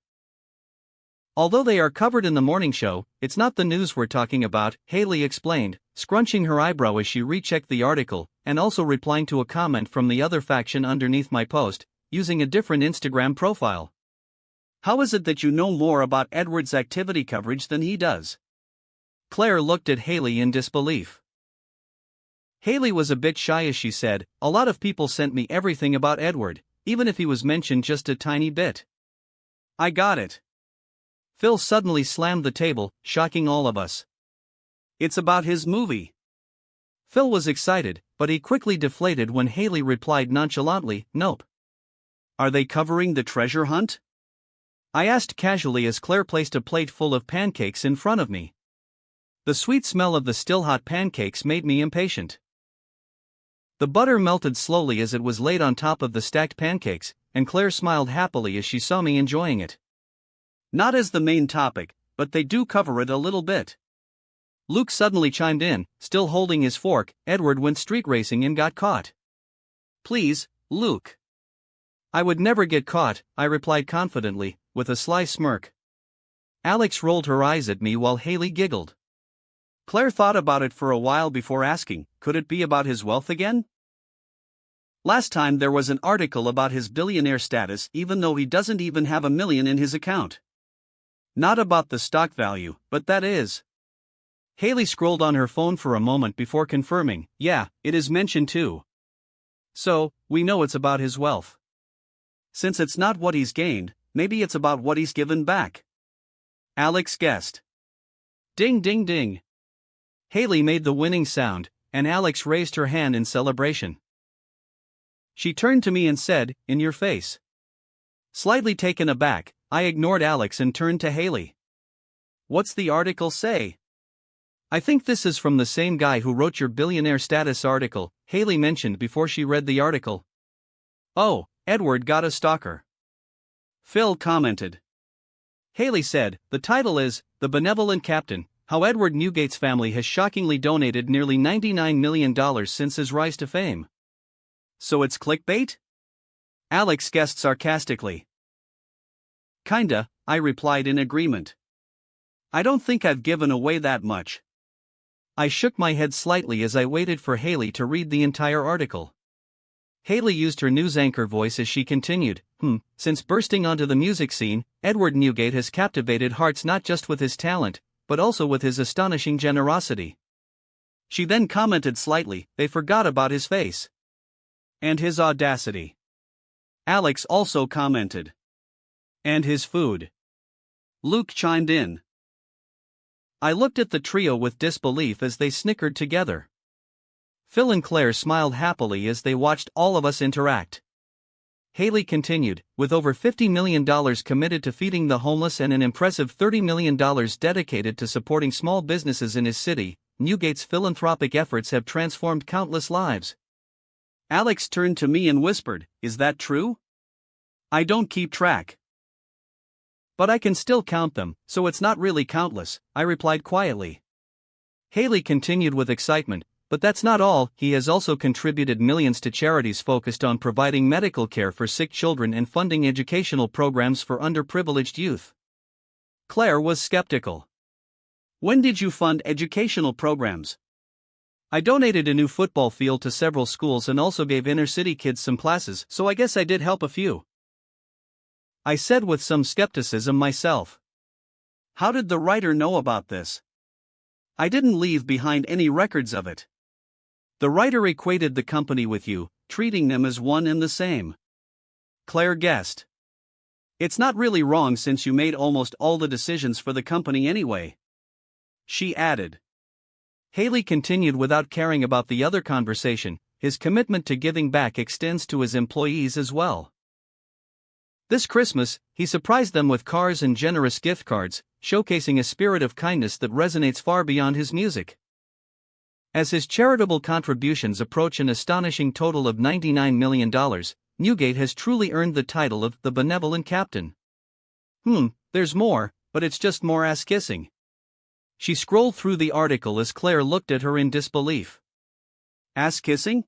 Although they are covered in the morning show, it's not the news we're talking about, Haley explained, scrunching her eyebrow as she rechecked the article, and also replying to a comment from the other faction underneath my post, using a different Instagram profile. How is it that you know more about Edward's activity coverage than he does? Claire looked at Haley in disbelief. Haley was a bit shy as she said, "A lot of people sent me everything about Edward, even if he was mentioned just a tiny bit." I got it. Phil suddenly slammed the table, shocking all of us. It's about his movie. Phil was excited, but he quickly deflated when Haley replied nonchalantly, "Nope." Are they covering the treasure hunt? I asked casually as Claire placed a plate full of pancakes in front of me. The sweet smell of the still hot pancakes made me impatient. The butter melted slowly as it was laid on top of the stacked pancakes, and Claire smiled happily as she saw me enjoying it. Not as the main topic, but they do cover it a little bit. Luke suddenly chimed in, still holding his fork. Edward went street racing and got caught. Please, Luke. I would never get caught, I replied confidently, with a sly smirk. Alex rolled her eyes at me while Haley giggled. Claire thought about it for a while before asking, could it be about his wealth again? Last time there was an article about his billionaire status even though he doesn't even have $1 million in his account. Not about the stock value, but that is. Haley scrolled on her phone for a moment before confirming, yeah, it is mentioned too. So, we know it's about his wealth. Since it's not what he's gained, maybe it's about what he's given back. Alex guessed. Ding ding ding. Haley made the winning sound, and Alex raised her hand in celebration. She turned to me and said, "In your face." Slightly taken aback, I ignored Alex and turned to Haley. What's the article say? I think this is from the same guy who wrote your billionaire status article, Haley mentioned before she read the article. Oh, Edward got a stalker. Phil commented. Haley said, the title is, The Benevolent Captain, How Edward Newgate's Family Has Shockingly Donated Nearly $99 million Since His Rise to Fame. So it's clickbait? Alex guessed sarcastically. Kinda, I replied in agreement. I don't think I've given away that much. I shook my head slightly as I waited for Haley to read the entire article. Haley used her news anchor voice as she continued, Since bursting onto the music scene, Edward Newgate has captivated hearts not just with his talent, but also with his astonishing generosity. She then commented slightly, they forgot about his face. And his audacity. Alex also commented. And his food. Luke chimed in. I looked at the trio with disbelief as they snickered together. Phil and Claire smiled happily as they watched all of us interact. Haley continued, with over $50 million committed to feeding the homeless and an impressive $30 million dedicated to supporting small businesses in his city, Newgate's philanthropic efforts have transformed countless lives. Alex turned to me and whispered, is that true? I don't keep track. But I can still count them, so it's not really countless, I replied quietly. Haley continued with excitement, but that's not all, he has also contributed millions to charities focused on providing medical care for sick children and funding educational programs for underprivileged youth. Claire was skeptical. When did you fund educational programs? I donated a new football field to several schools and also gave inner-city kids some classes, so I guess I did help a few. I said with some skepticism myself. How did the writer know about this? I didn't leave behind any records of it. The writer equated the company with you, treating them as one and the same. Claire guessed. It's not really wrong since you made almost all the decisions for the company anyway. She added. Haley continued without caring about the other conversation, his commitment to giving back extends to his employees as well. This Christmas, he surprised them with cars and generous gift cards, showcasing a spirit of kindness that resonates far beyond his music. As his charitable contributions approach an astonishing total of $99 million, Newgate has truly earned the title of the Benevolent Captain. There's more, but it's just more ass-kissing. She scrolled through the article as Claire looked at her in disbelief. Ass-kissing?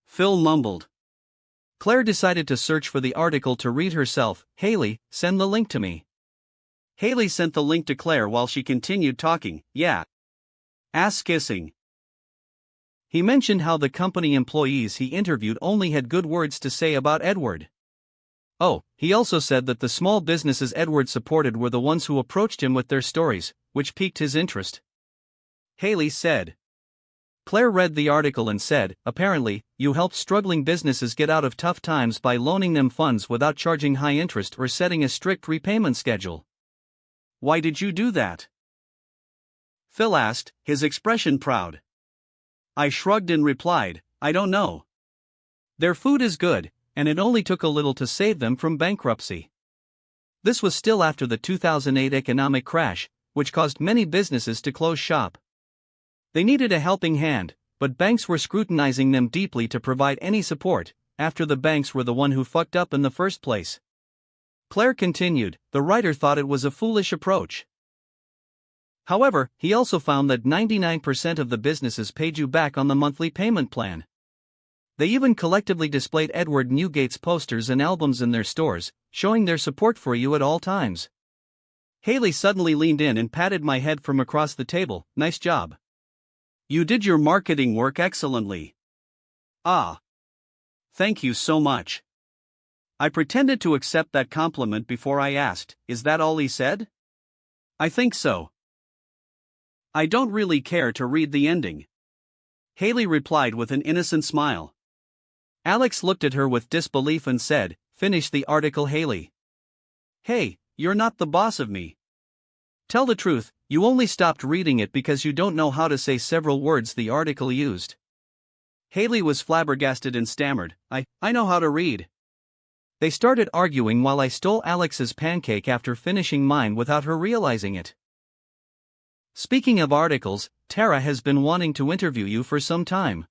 Phil mumbled. Claire decided to search for the article to read herself. Haley, send the link to me. Haley sent the link to Claire while she continued talking. Yeah. Ass-kissing. He mentioned how the company employees he interviewed only had good words to say about Edward. Oh, he also said that the small businesses Edward supported were the ones who approached him with their stories, which piqued his interest. Haley said. Claire read the article and said, apparently, you help struggling businesses get out of tough times by loaning them funds without charging high interest or setting a strict repayment schedule. Why did you do that? Phil asked, his expression proud. I shrugged and replied, I don't know. Their food is good, and it only took a little to save them from bankruptcy. This was still after the 2008 economic crash, which caused many businesses to close shop. They needed a helping hand, but banks were scrutinizing them deeply to provide any support, after the banks were the one who fucked up in the first place. Claire continued, the writer thought it was a foolish approach. However, he also found that 99% of the businesses paid you back on the monthly payment plan. They even collectively displayed Edward Newgate's posters and albums in their stores, showing their support for you at all times. Haley suddenly leaned in and patted my head from across the table. Nice job. You did your marketing work excellently. Ah. Thank you so much. I pretended to accept that compliment before I asked, is that all he said? I think so. I don't really care to read the ending. Haley replied with an innocent smile. Alex looked at her with disbelief and said, finish the article, Haley. Hey, you're not the boss of me. Tell the truth, you only stopped reading it because you don't know how to say several words the article used. Haley was flabbergasted and stammered, I know how to read. They started arguing while I stole Alex's pancake after finishing mine without her realizing it. Speaking of articles, Tara has been wanting to interview you for some time.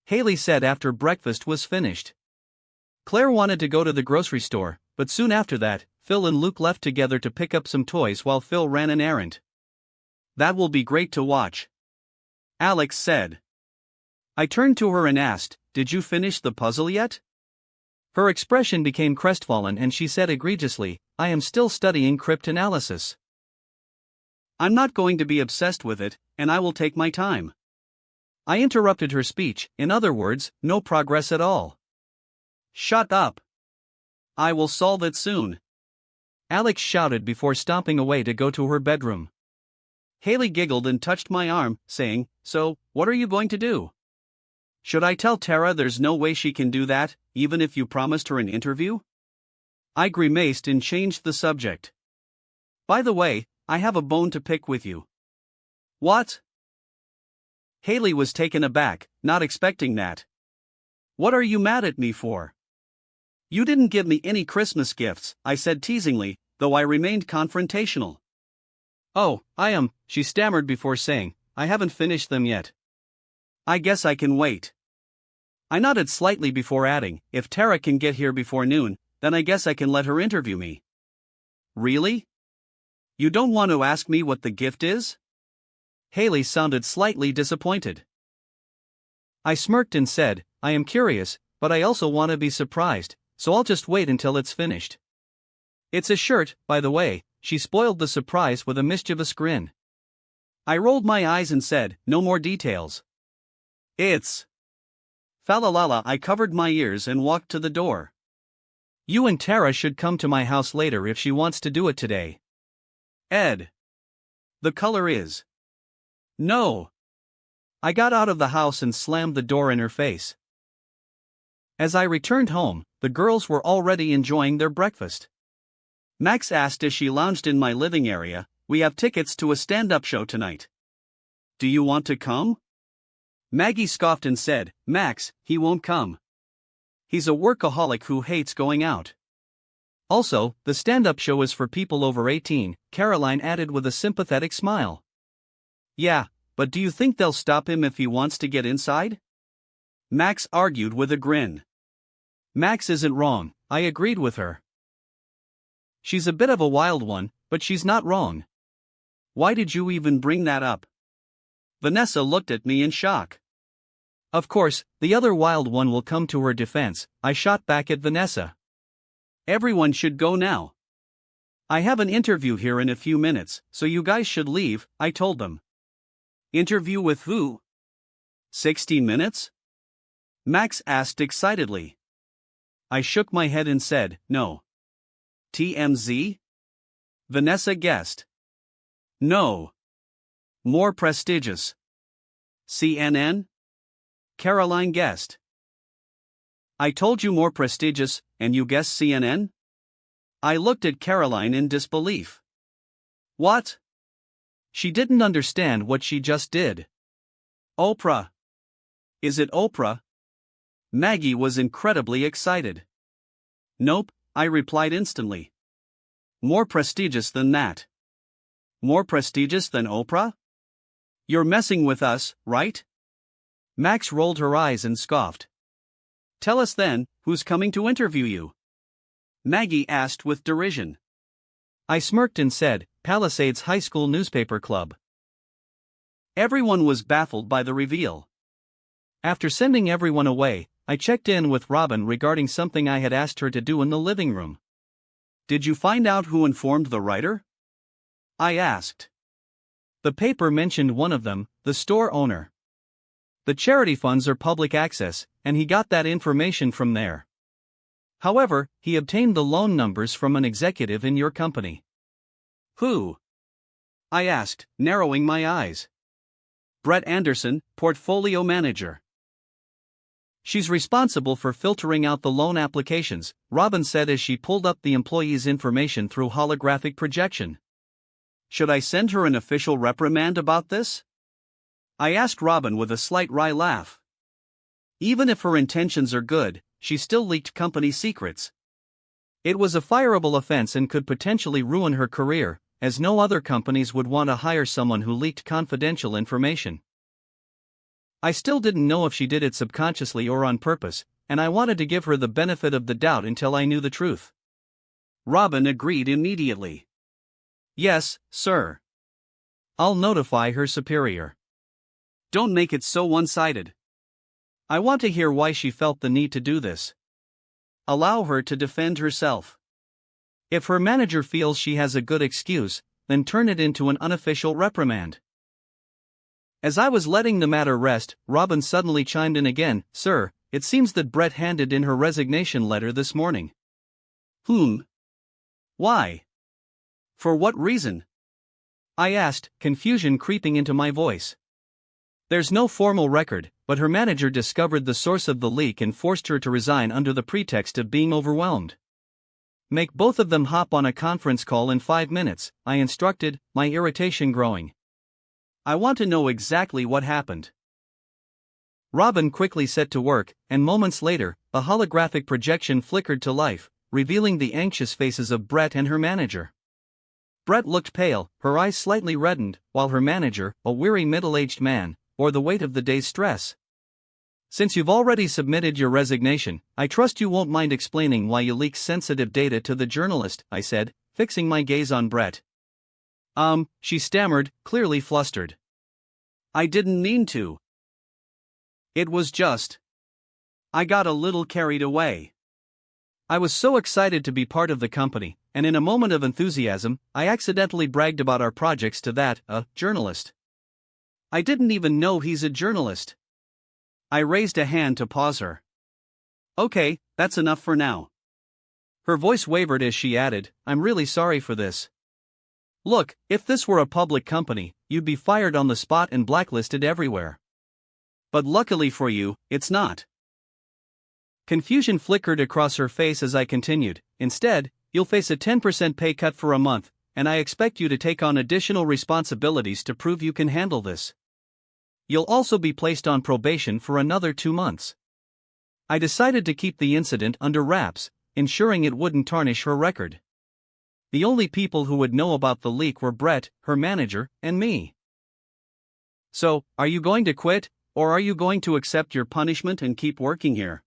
Haley said after breakfast was finished. Claire wanted to go to the grocery store, but soon after that, Phil and Luke left together to pick up some toys while Phil ran an errand. That will be great to watch. Alex said. I turned to her and asked, did you finish the puzzle yet? Her expression became crestfallen and she said egregiously, I am still studying cryptanalysis. I'm not going to be obsessed with it, and I will take my time. I interrupted her speech, in other words, no progress at all. Shut up. I will solve it soon. Alex shouted before stomping away to go to her bedroom. Haley giggled and touched my arm, saying, so, what are you going to do? Should I tell Tara there's no way she can do that, even if you promised her an interview? I grimaced and changed the subject. By the way, I have a bone to pick with you. What? Haley was taken aback, not expecting that. What are you mad at me for? You didn't give me any Christmas gifts, I said teasingly, though I remained confrontational. Oh, she stammered before saying, I haven't finished them yet. I guess I can wait. I nodded slightly before adding, if Tara can get here before noon, then I guess I can let her interview me. Really? You don't want to ask me what the gift is? Haley sounded slightly disappointed. I smirked and said, I am curious, but I also want to be surprised, so I'll just wait until it's finished. It's a shirt, by the way, she spoiled the surprise with a mischievous grin. I rolled my eyes and said, no more details. It's. Falalala, I covered my ears and walked to the door. You and Tara should come to my house later if she wants to do it today. Ed. The color is. No. I got out of the house and slammed the door in her face. As I returned home, the girls were already enjoying their breakfast. Max asked as she lounged in my living area, we have tickets to a stand-up show tonight. Do you want to come? Maggie scoffed and said, Max, he won't come. He's a workaholic who hates going out. Also, the stand-up show is for people over 18, Caroline added with a sympathetic smile. Yeah, but do you think they'll stop him if he wants to get inside? Max argued with a grin. Max isn't wrong, I agreed with her. She's a bit of a wild one, but she's not wrong. Why did you even bring that up? Vanessa looked at me in shock. Of course, the other wild one will come to her defense, I shot back at Vanessa. Everyone should go now. I have an interview here in a few minutes, so you guys should leave, I told them. Interview with who? 60 minutes? Max asked excitedly. I shook my head and said, no. TMZ? Vanessa guessed. No. More prestigious. CNN? Caroline guessed. I told you more prestigious, and you guessed CNN? I looked at Caroline in disbelief. What? She didn't understand what she just did. Oprah. Is it Oprah? Maggie was incredibly excited. Nope, I replied instantly. More prestigious than that. More prestigious than Oprah? You're messing with us, right? Max rolled her eyes and scoffed. Tell us then, who's coming to interview you? Maggie asked with derision. I smirked and said, Palisades High School Newspaper Club. Everyone was baffled by the reveal. After sending everyone away, I checked in with Robin regarding something I had asked her to do in the living room. Did you find out who informed the writer? I asked. The paper mentioned one of them, the store owner. The charity funds are public access, and he got that information from there. However, he obtained the loan numbers from an executive in your company. Who? I asked, narrowing my eyes. Brett Anderson, portfolio manager. She's responsible for filtering out the loan applications, Robin said as she pulled up the employee's information through holographic projection. Should I send her an official reprimand about this? I asked Robin with a slight wry laugh. Even if her intentions are good, she still leaked company secrets. It was a fireable offense and could potentially ruin her career, as no other companies would want to hire someone who leaked confidential information. I still didn't know if she did it subconsciously or on purpose, and I wanted to give her the benefit of the doubt until I knew the truth. Robin agreed immediately. Yes, sir. I'll notify her superior. Don't make it so one-sided. I want to hear why she felt the need to do this. Allow her to defend herself. If her manager feels she has a good excuse, then turn it into an unofficial reprimand. As I was letting the matter rest, Robin suddenly chimed in again. Sir, it seems that Brett handed in her resignation letter this morning. Why? For what reason? I asked, confusion creeping into my voice. There's no formal record, but her manager discovered the source of the leak and forced her to resign under the pretext of being overwhelmed. Make both of them hop on a conference call in 5 minutes, I instructed, my irritation growing. I want to know exactly what happened. Robin quickly set to work, and moments later, a holographic projection flickered to life, revealing the anxious faces of Brett and her manager. Brett looked pale, her eyes slightly reddened, while her manager, a weary middle-aged man, bore the weight of the day's stress. Since you've already submitted your resignation, I trust you won't mind explaining why you leaked sensitive data to the journalist, I said, fixing my gaze on Brett. She stammered, clearly flustered. I didn't mean to. It was just. I got a little carried away. I was so excited to be part of the company, and in a moment of enthusiasm, I accidentally bragged about our projects to that, journalist. I didn't even know he's a journalist. I raised a hand to pause her. Okay, that's enough for now. Her voice wavered as she added, I'm really sorry for this. Look, if this were a public company, you'd be fired on the spot and blacklisted everywhere. But luckily for you, it's not. Confusion flickered across her face as I continued. Instead, you'll face a 10% pay cut for a month, and I expect you to take on additional responsibilities to prove you can handle this. You'll also be placed on probation for another 2 months. I decided to keep the incident under wraps, ensuring it wouldn't tarnish her record. The only people who would know about the leak were Brett, her manager, and me. So, are you going to quit, or are you going to accept your punishment and keep working here?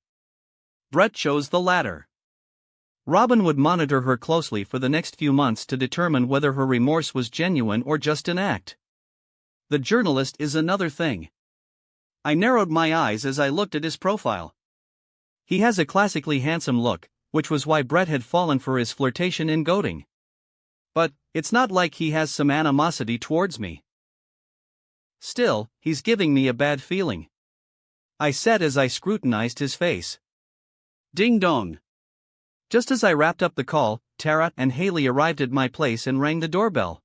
Brett chose the latter. Robin would monitor her closely for the next few months to determine whether her remorse was genuine or just an act. The journalist is another thing. I narrowed my eyes as I looked at his profile. He has a classically handsome look, which was why Brett had fallen for his flirtation and goading. But, it's not like he has some animosity towards me. Still, he's giving me a bad feeling. I said as I scrutinized his face. Ding dong. Just as I wrapped up the call, Tara and Haley arrived at my place and rang the doorbell.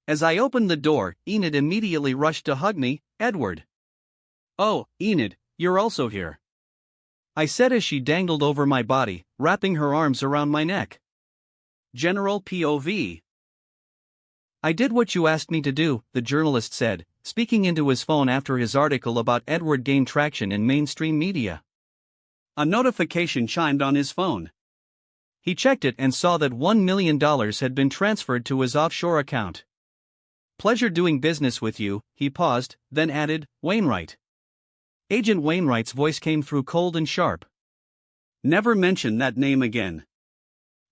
As I opened the door, Enid immediately rushed to hug me. Edward. Oh, Enid, you're also here, I said as she dangled over my body, wrapping her arms around my neck. General POV. I did what you asked me to do, the journalist said, speaking into his phone after his article about Edward gained traction in mainstream media. A notification chimed on his phone. He checked it and saw that $1 million had been transferred to his offshore account. Pleasure doing business with you, he paused, then added, Wainwright. Agent Wainwright's voice came through cold and sharp. Never mention that name again.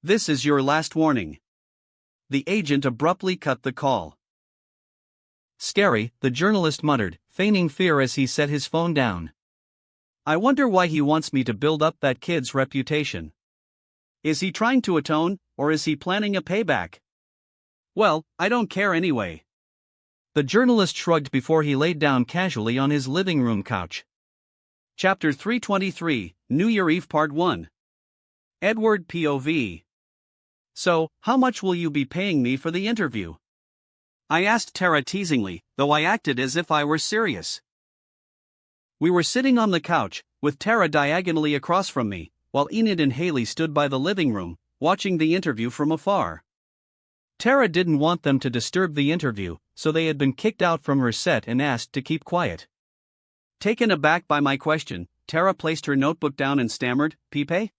This is your last warning. The agent abruptly cut the call. Scary, the journalist muttered, feigning fear as he set his phone down. I wonder why he wants me to build up that kid's reputation. Is he trying to atone, or is he planning a payback? Well, I don't care anyway. The journalist shrugged before he laid down casually on his living room couch. Chapter 323, New Year Eve Part 1. Edward POV. So, how much will you be paying me for the interview? I asked Tara teasingly, though I acted as if I were serious. We were sitting on the couch, with Tara diagonally across from me, while Enid and Haley stood by the living room, watching the interview from afar. Tara didn't want them to disturb the interview, so they had been kicked out from her set and asked to keep quiet. Taken aback by my question, Tara placed her notebook down and stammered, Pipe?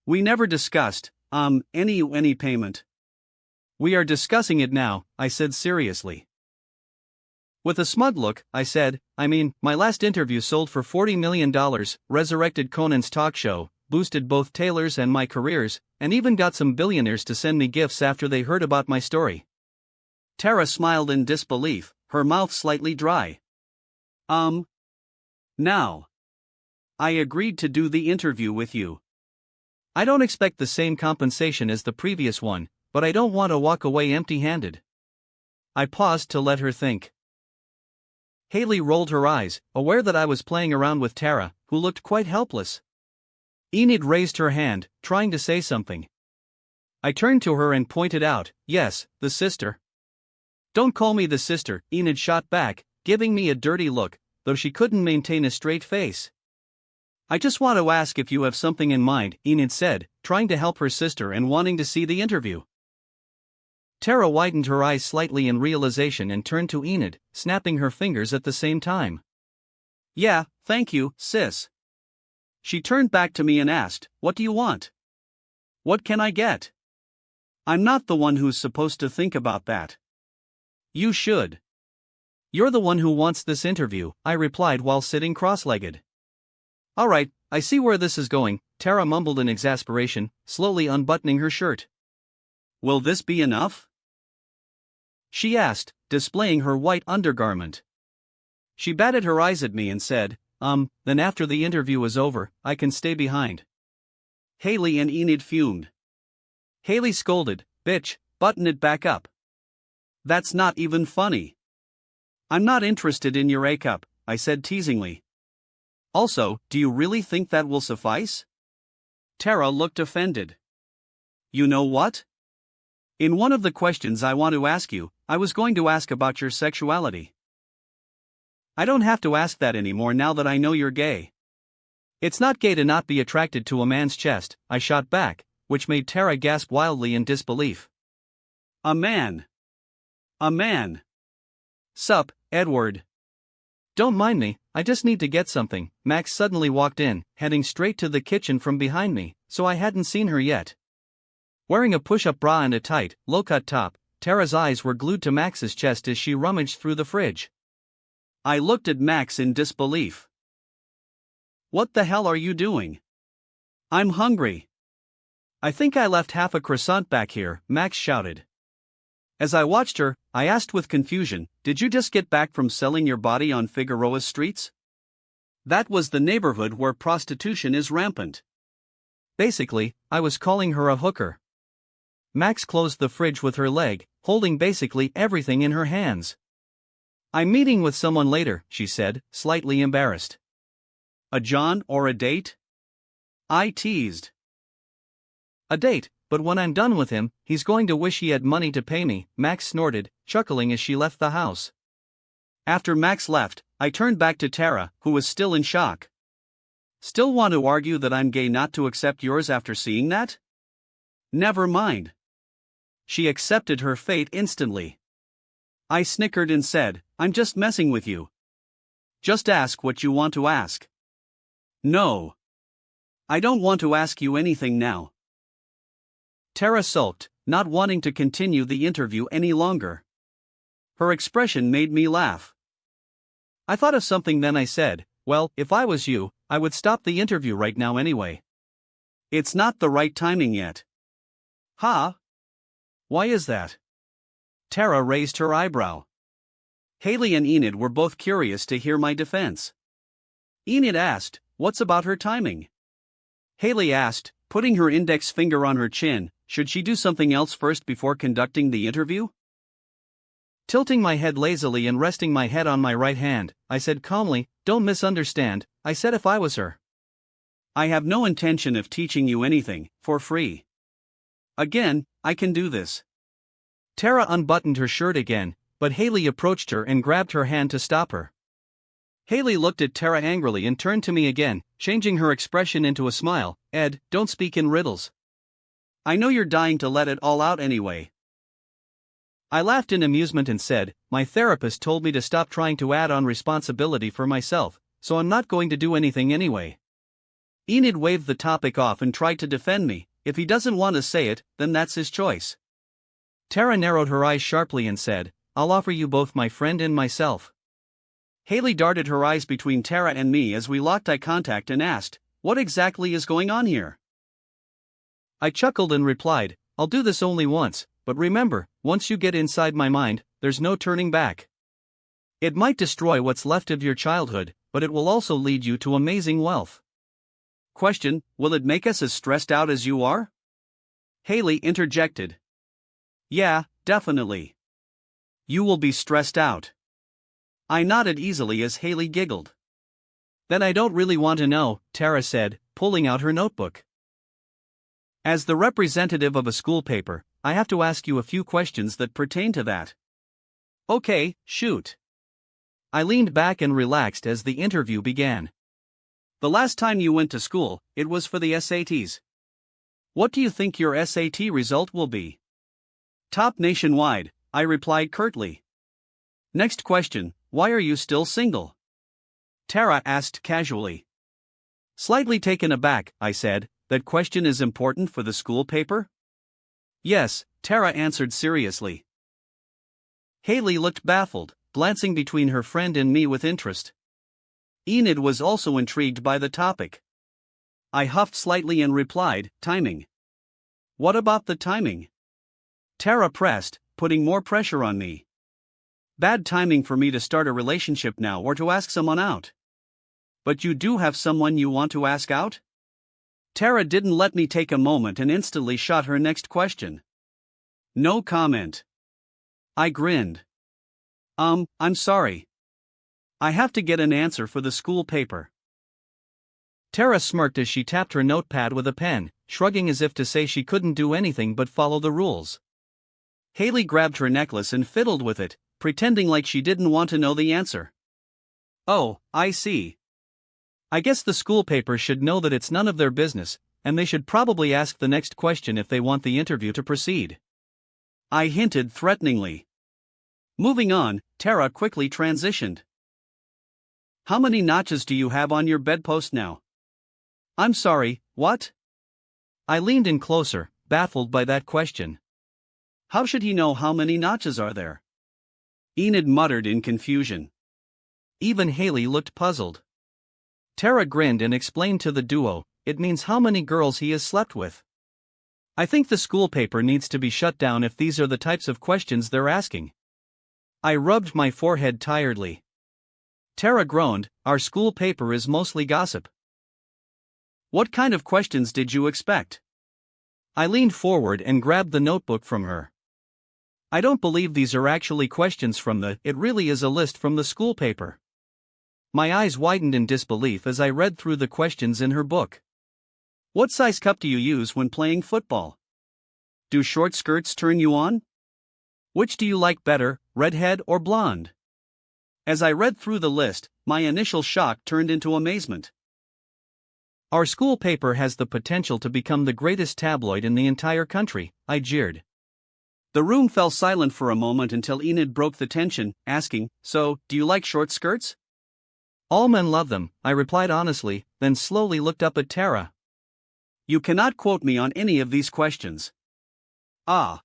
We never discussed, any payment. We are discussing it now, I said seriously. With a smug look, I said, my last interview sold for $40 million, resurrected Conan's talk show, boosted both Taylor's and my careers, and even got some billionaires to send me gifts after they heard about my story. Tara smiled in disbelief, her mouth slightly dry. Now. I agreed to do the interview with you. I don't expect the same compensation as the previous one, but I don't want to walk away empty-handed. I paused to let her think. Haley rolled her eyes, aware that I was playing around with Tara, who looked quite helpless. Enid raised her hand, trying to say something. I turned to her and pointed out, yes, the sister. Don't call me the sister, Enid shot back, giving me a dirty look, though she couldn't maintain a straight face. I just want to ask if you have something in mind, Enid said, trying to help her sister and wanting to see the interview. Tara widened her eyes slightly in realization and turned to Enid, snapping her fingers at the same time. Yeah, thank you, sis. She turned back to me and asked, what do you want? What can I get? I'm not the one who's supposed to think about that. You should. You're the one who wants this interview, I replied while sitting cross-legged. All right, I see where this is going, Tara mumbled in exasperation, slowly unbuttoning her shirt. Will this be enough? She asked, displaying her white undergarment. She batted her eyes at me and said, then after the interview is over, I can stay behind. Haley and Enid fumed. Haley scolded, bitch, button it back up. That's not even funny. I'm not interested in your A-cup, I said teasingly. Also, do you really think that will suffice? Tara looked offended. You know what? In one of the questions I want to ask you, I was going to ask about your sexuality. I don't have to ask that anymore now that I know you're gay. It's not gay to not be attracted to a man's chest, I shot back, which made Tara gasp wildly in disbelief. A man. A man. Sup, Edward. Don't mind me, I just need to get something. Max suddenly walked in, heading straight to the kitchen from behind me, so I hadn't seen her yet. Wearing a push-up bra and a tight, low-cut top, Tara's eyes were glued to Max's chest as she rummaged through the fridge. I looked at Max in disbelief. What the hell are you doing? I'm hungry. I think I left half a croissant back here, Max shouted. As I watched her, I asked with confusion, did you just get back from selling your body on Figueroa streets? That was the neighborhood where prostitution is rampant. Basically, I was calling her a hooker. Max closed the fridge with her leg, holding basically everything in her hands. I'm meeting with someone later, she said, slightly embarrassed. A John or a date? I teased. A date, but when I'm done with him, he's going to wish he had money to pay me, Max snorted, chuckling as she left the house. After Max left, I turned back to Tara, who was still in shock. Still want to argue that I'm gay not to accept yours after seeing that? Never mind. She accepted her fate instantly. I snickered and said, I'm just messing with you. Just ask what you want to ask. No. I don't want to ask you anything now. Tara sulked, not wanting to continue the interview any longer. Her expression made me laugh. I thought of something, then I said, well, if I was you, I would stop the interview right now anyway. It's not the right timing yet. Huh? Why is that? Tara raised her eyebrow. Haley and Enid were both curious to hear my defense. Enid asked, what's about her timing? Haley asked, putting her index finger on her chin, should she do something else first before conducting the interview? Tilting my head lazily and resting my head on my right hand, I said calmly, don't misunderstand, I said if I was her. I have no intention of teaching you anything, for free. Again, I can do this. Tara unbuttoned her shirt again, but Haley approached her and grabbed her hand to stop her. Haley looked at Tara angrily and turned to me again, changing her expression into a smile. Ed, don't speak in riddles. I know you're dying to let it all out anyway. I laughed in amusement and said, my therapist told me to stop trying to add on responsibility for myself, so I'm not going to do anything anyway. Enid waved the topic off and tried to defend me. If he doesn't want to say it, then that's his choice. Tara narrowed her eyes sharply and said, I'll offer you both my friend and myself. Haley darted her eyes between Tara and me as we locked eye contact and asked, what exactly is going on here? I chuckled and replied, I'll do this only once, but remember, once you get inside my mind, there's no turning back. It might destroy what's left of your childhood, but it will also lead you to amazing wealth. Question, will it make us as stressed out as you are? Haley interjected. Yeah, definitely. You will be stressed out. I nodded easily as Haley giggled. Then I don't really want to know, Tara said, pulling out her notebook. As the representative of a school paper, I have to ask you a few questions that pertain to that. Okay, shoot. I leaned back and relaxed as the interview began. The last time you went to school, it was for the SATs. What do you think your SAT result will be? Top nationwide, I replied curtly. Next question, why are you still single? Tara asked casually. Slightly taken aback, I said, that question is important for the school paper? Yes, Tara answered seriously. Haley looked baffled, glancing between her friend and me with interest. Enid was also intrigued by the topic. I huffed slightly and replied, timing. What about the timing? Tara pressed, putting more pressure on me. Bad timing for me to start a relationship now or to ask someone out. But you do have someone you want to ask out? Tara didn't let me take a moment and instantly shot her next question. No comment. I grinned. I'm sorry. I have to get an answer for the school paper. Tara smirked as she tapped her notepad with a pen, shrugging as if to say she couldn't do anything but follow the rules. Haley grabbed her necklace and fiddled with it, pretending like she didn't want to know the answer. Oh, I see. I guess the school paper should know that it's none of their business, and they should probably ask the next question if they want the interview to proceed. I hinted threateningly. Moving on, Tara quickly transitioned. How many notches do you have on your bedpost now? I'm sorry, what? I leaned in closer, baffled by that question. How should he know how many notches are there? Enid muttered in confusion. Even Haley looked puzzled. Tara grinned and explained to the duo, it means how many girls he has slept with. I think the school paper needs to be shut down if these are the types of questions they're asking. I rubbed my forehead tiredly. Tara groaned, our school paper is mostly gossip. What kind of questions did you expect? I leaned forward and grabbed the notebook from her. I don't believe these are actually questions from it really is a list from the school paper. My eyes widened in disbelief as I read through the questions in her book. What size cup do you use when playing football? Do short skirts turn you on? Which do you like better, redhead or blonde? As I read through the list, my initial shock turned into amazement. Our school paper has the potential to become the greatest tabloid in the entire country, I jeered. The room fell silent for a moment until Enid broke the tension, asking, "So, do you like short skirts?" "All men love them," I replied honestly, then slowly looked up at Tara. "You cannot quote me on any of these questions." "Ah!"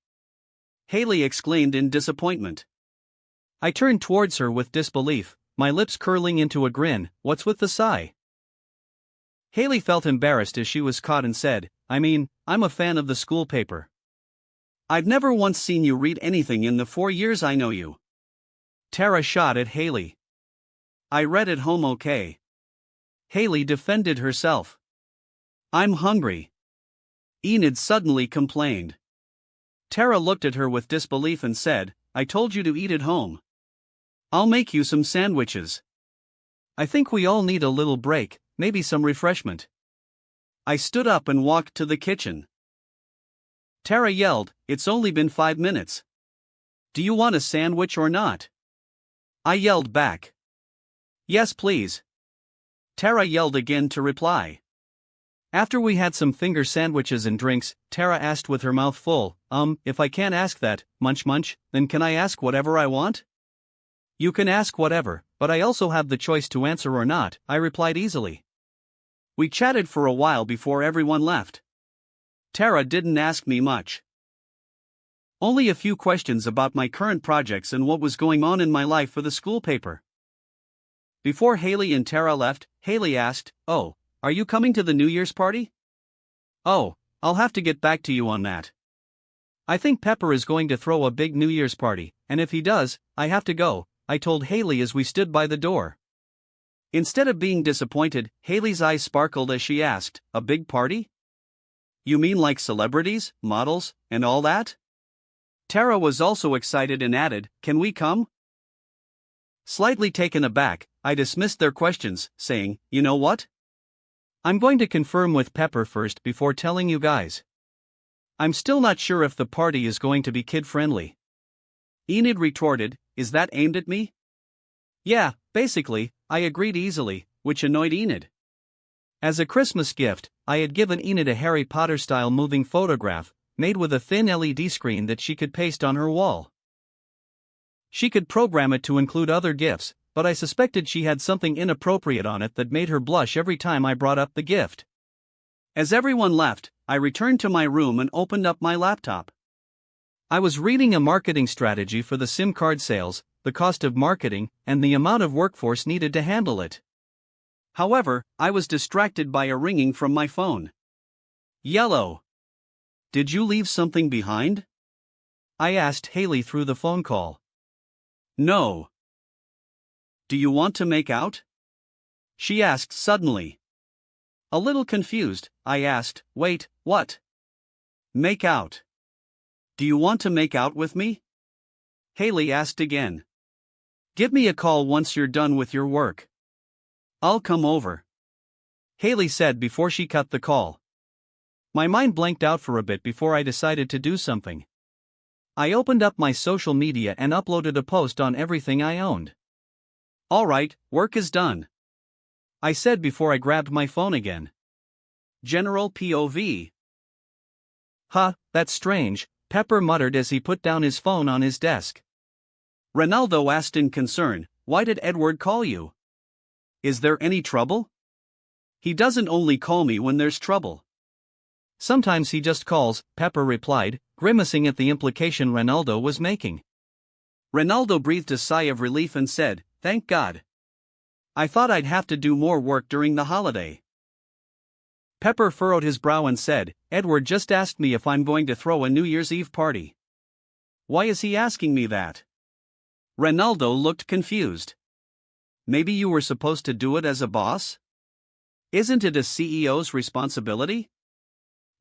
Haley exclaimed in disappointment. I turned towards her with disbelief, my lips curling into a grin. "What's with the sigh?" Haley felt embarrassed as she was caught and said, I'm a fan of the school paper. I've never once seen you read anything in the 4 years I know you." Tara shot at Haley. "I read at home okay." Haley defended herself. "I'm hungry." Enid suddenly complained. Tara looked at her with disbelief and said, "I told you to eat at home. I'll make you some sandwiches." "I think we all need a little break, maybe some refreshment." I stood up and walked to the kitchen. Tara yelled, "It's only been 5 minutes. Do you want a sandwich or not?" I yelled back, "Yes, please." Tara yelled again to reply. After we had some finger sandwiches and drinks, Tara asked with her mouth full, "If I can't ask that, munch munch, then can I ask whatever I want?" "You can ask whatever, but I also have the choice to answer or not," I replied easily. We chatted for a while before everyone left. Tara didn't ask me much. Only a few questions about my current projects and what was going on in my life for the school paper. Before Haley and Tara left, Haley asked, "Oh, are you coming to the New Year's party?" "Oh, I'll have to get back to you on that. I think Pepper is going to throw a big New Year's party, and if he does, I have to go," I told Haley as we stood by the door. Instead of being disappointed, Haley's eyes sparkled as she asked, "A big party? You mean like celebrities, models, and all that?" Tara was also excited and added, "Can we come?" Slightly taken aback, I dismissed their questions, saying, "You know what? I'm going to confirm with Pepper first before telling you guys. I'm still not sure if the party is going to be kid-friendly." Enid retorted, "Is that aimed at me?" "Yeah, basically," I agreed easily, which annoyed Enid. As a Christmas gift, I had given Enid a Harry Potter-style moving photograph, made with a thin LED screen that she could paste on her wall. She could program it to include other gifts, but I suspected she had something inappropriate on it that made her blush every time I brought up the gift. As everyone left, I returned to my room and opened up my laptop. I was reading a marketing strategy for the SIM card sales, the cost of marketing, and the amount of workforce needed to handle it. However, I was distracted by a ringing from my phone. "Yellow. Did you leave something behind?" I asked Haley through the phone call. "No." "Do you want to make out?" she asked suddenly. A little confused, I asked, "Wait, what?" "Make out. Do you want to make out with me?" Haley asked again. "Give me a call once you're done with your work. I'll come over," Haley said before she cut the call. My mind blanked out for a bit before I decided to do something. I opened up my social media and uploaded a post on everything I owned. "All right, work is done," I said before I grabbed my phone again. General POV. "Huh, that's strange," Pepper muttered as he put down his phone on his desk. Ronaldo asked in concern, "Why did Edward call you? Is there any trouble?" "He doesn't only call me when there's trouble. Sometimes he just calls," Pepper replied, grimacing at the implication Ronaldo was making. Ronaldo breathed a sigh of relief and said, "Thank God. I thought I'd have to do more work during the holiday." Pepper furrowed his brow and said, "Edward just asked me if I'm going to throw a New Year's Eve party." "Why is he asking me that?" Ronaldo looked confused. "Maybe you were supposed to do it as a boss? Isn't it a CEO's responsibility?"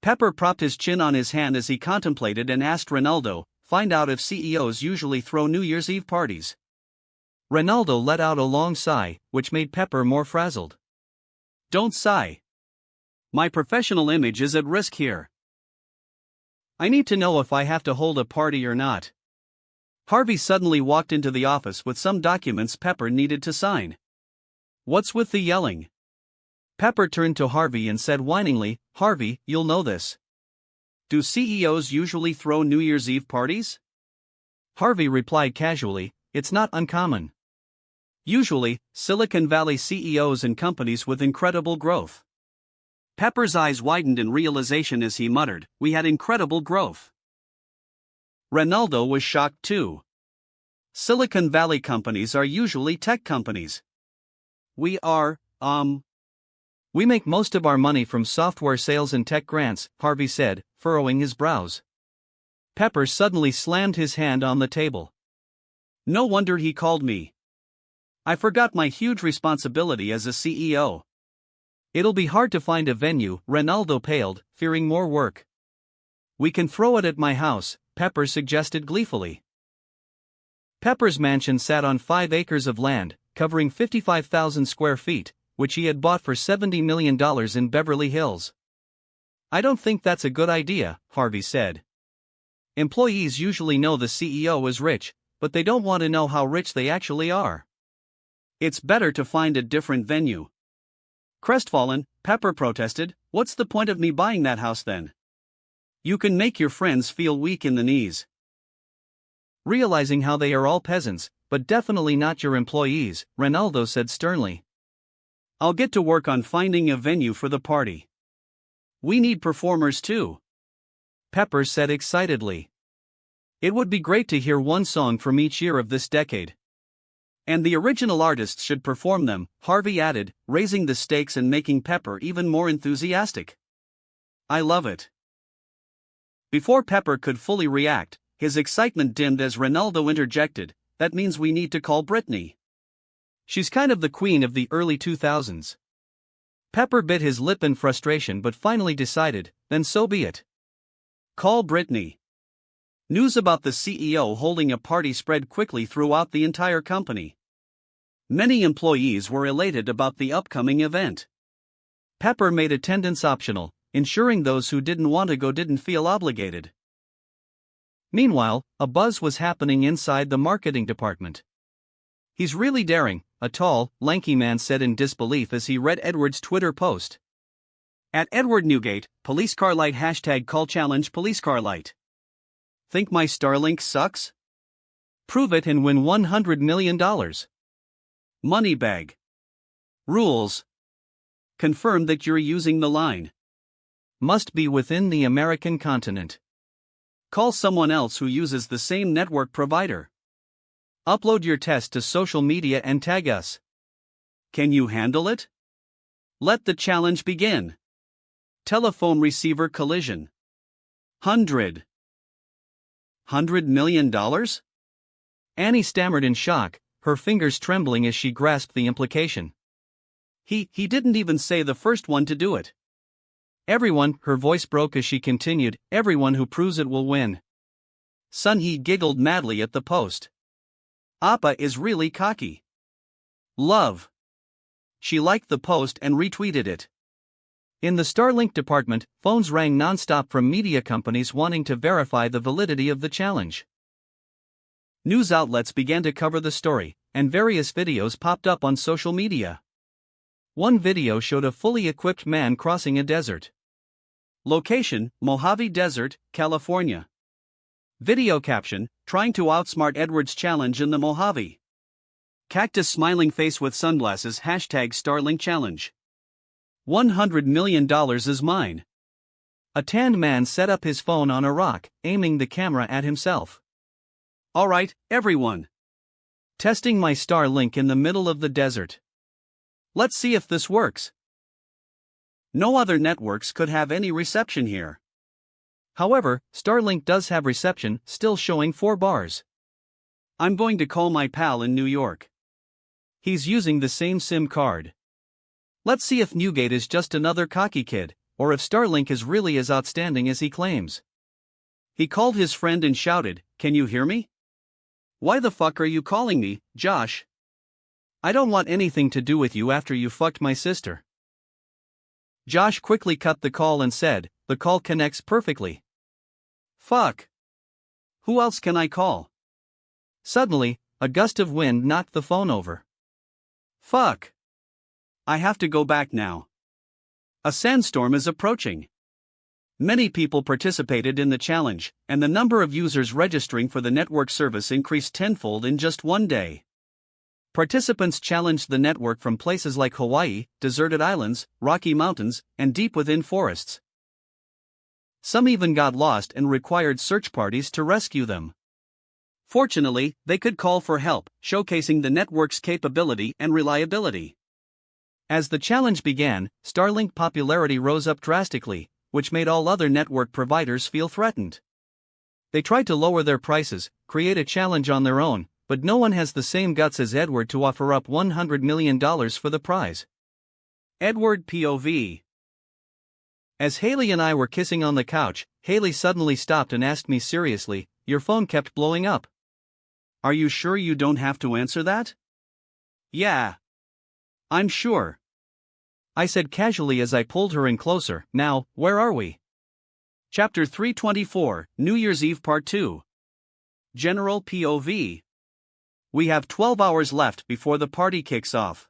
Pepper propped his chin on his hand as he contemplated and asked Ronaldo, "Find out if CEOs usually throw New Year's Eve parties." Ronaldo let out a long sigh, which made Pepper more frazzled. "Don't sigh. My professional image is at risk here. I need to know if I have to hold a party or not. Harvey suddenly walked into the office with some documents Pepper needed to sign. What's with the yelling? Pepper turned to Harvey and said whiningly, Harvey, you'll know this. Do CEOs usually throw New Year's Eve parties? Harvey replied casually, it's not uncommon. Usually, Silicon Valley CEOs and companies with incredible growth. Pepper's eyes widened in realization as he muttered, we had incredible growth. Ronaldo was shocked too. Silicon Valley companies are usually tech companies. We make most of our money from software sales and tech grants, Harvey said, furrowing his brows. Pepper suddenly slammed his hand on the table. No wonder he called me. I forgot my huge responsibility as a CEO. It'll be hard to find a venue, Ronaldo paled, fearing more work. We can throw it at my house, Pepper suggested gleefully. Pepper's mansion sat on 5 acres of land, covering 55,000 square feet, which he had bought for $70 million in Beverly Hills. I don't think that's a good idea, Harvey said. Employees usually know the CEO is rich, but they don't want to know how rich they actually are. It's better to find a different venue. Crestfallen, Pepper protested, what's the point of me buying that house then? You can make your friends feel weak in the knees. Realizing how they are all peasants, but definitely not your employees, Ronaldo said sternly. I'll get to work on finding a venue for the party. We need performers too. Pepper said excitedly. It would be great to hear one song from each year of this decade. And the original artists should perform them, Harvey added, raising the stakes and making Pepper even more enthusiastic. I love it. Before Pepper could fully react, his excitement dimmed as Ronaldo interjected, that means we need to call Britney. She's kind of the queen of the early 2000s. Pepper bit his lip in frustration but finally decided, then so be it. Call Britney. News about the CEO holding a party spread quickly throughout the entire company. Many employees were elated about the upcoming event. Pepper made attendance optional, ensuring those who didn't want to go didn't feel obligated. Meanwhile, a buzz was happening inside the marketing department. He's really daring, a tall, lanky man said in disbelief as he read Edward's Twitter post. At Edward Newgate, police car light hashtag call challenge police car light. Think my Starlink sucks? Prove it and win $100 million. Money bag. Rules. Confirm that you're using the line. Must be within the American continent. Call someone else who uses the same network provider. Upload your test to social media and tag us. Can you handle it? Let the challenge begin. Telephone receiver collision. $100 million? Annie stammered in shock, her fingers trembling as she grasped the implication. He didn't even say the first one to do it. Everyone, her voice broke as she continued, everyone who proves it will win. Sunhee giggled madly at the post. Appa is really cocky. Love. She liked the post and retweeted it. In the Starlink department, phones rang nonstop from media companies wanting to verify the validity of the challenge. News outlets began to cover the story, and various videos popped up on social media. One video showed a fully equipped man crossing a desert. Location, Mojave Desert, California. Video caption, trying to outsmart Edward's challenge in the Mojave. Cactus smiling face with sunglasses hashtag Starlink challenge. $100 million is mine. A tanned man set up his phone on a rock, aiming the camera at himself. Alright, everyone. Testing my Starlink in the middle of the desert. Let's see if this works. No other networks could have any reception here. However, Starlink does have reception, still showing 4 bars. I'm going to call my pal in New York. He's using the same SIM card. Let's see if Newgate is just another cocky kid, or if Starlink is really as outstanding as he claims. He called his friend and shouted, "Can you hear me? Why the fuck are you calling me, Josh? I don't want anything to do with you after you fucked my sister." Josh quickly cut the call and said, "The call connects perfectly." Fuck. Who else can I call? Suddenly, a gust of wind knocked the phone over. Fuck. I have to go back now. A sandstorm is approaching. Many people participated in the challenge, and the number of users registering for the network service increased tenfold in just one day. Participants challenged the network from places like Hawaii, deserted islands, Rocky Mountains, and deep within forests. Some even got lost and required search parties to rescue them. Fortunately, they could call for help, showcasing the network's capability and reliability. As the challenge began, Starlink popularity rose up drastically, which made all other network providers feel threatened. They tried to lower their prices, create a challenge on their own, but no one has the same guts as Edward to offer up $100 million for the prize. Edward POV. As Haley and I were kissing on the couch, Haley suddenly stopped and asked me seriously, "Your phone kept blowing up. Are you sure you don't have to answer that?" "Yeah. I'm sure," I said casually as I pulled her in closer. Now, where are we? Chapter 324, New Year's Eve Part 2. General POV. We have 12 hours left before the party kicks off.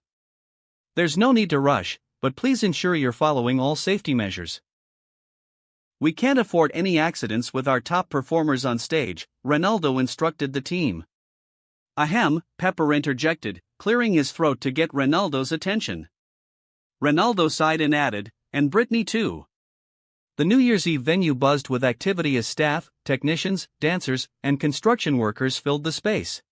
There's no need to rush, but please ensure you're following all safety measures. We can't afford any accidents with our top performers on stage, Ronaldo instructed the team. Ahem, Pepper interjected, clearing his throat to get Ronaldo's attention. Ronaldo sighed and added, "And Britney too." The New Year's Eve venue buzzed with activity as staff, technicians, dancers, and construction workers filled the space.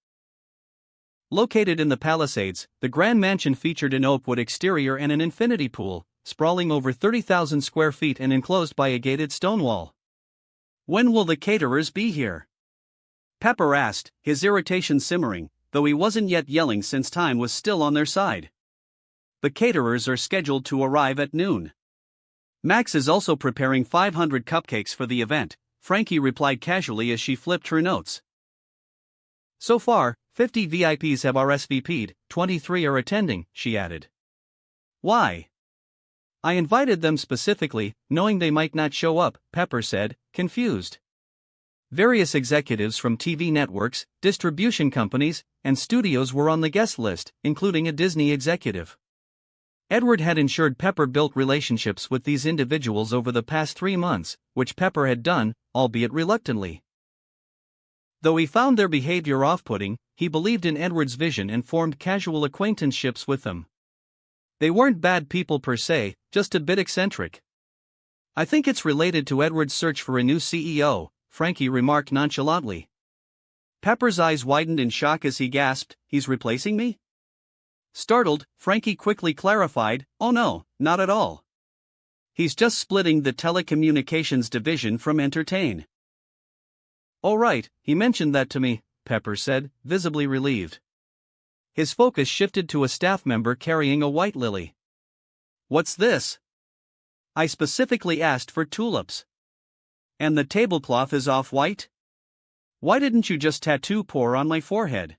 Located in the Palisades, the Grand Mansion featured an oakwood exterior and an infinity pool, sprawling over 30,000 square feet and enclosed by a gated stone wall. "When will the caterers be here?" Pepper asked, his irritation simmering, though he wasn't yet yelling since time was still on their side. The caterers are scheduled to arrive at noon. Max is also preparing 500 cupcakes for the event, Frankie replied casually as she flipped her notes. So far, 50 VIPs have RSVP'd, 23 are attending, she added. Why? I invited them specifically, knowing they might not show up, Pepper said, confused. Various executives from TV networks, distribution companies, and studios were on the guest list, including a Disney executive. Edward had ensured Pepper built relationships with these individuals over the past 3 months, which Pepper had done, albeit reluctantly. Though he found their behavior off-putting, he believed in Edward's vision and formed casual acquaintanceships with them. They weren't bad people per se, just a bit eccentric. I think it's related to Edward's search for a new CEO, Frankie remarked nonchalantly. Pepper's eyes widened in shock as he gasped, "He's replacing me?" Startled, Frankie quickly clarified, "Oh no, not at all. He's just splitting the telecommunications division from Entertain." "Oh right, he mentioned that to me," Pepper said, visibly relieved. His focus shifted to a staff member carrying a white lily. "What's this?" "I specifically asked for tulips. And the tablecloth is off-white? Why didn't you just tattoo pour on my forehead?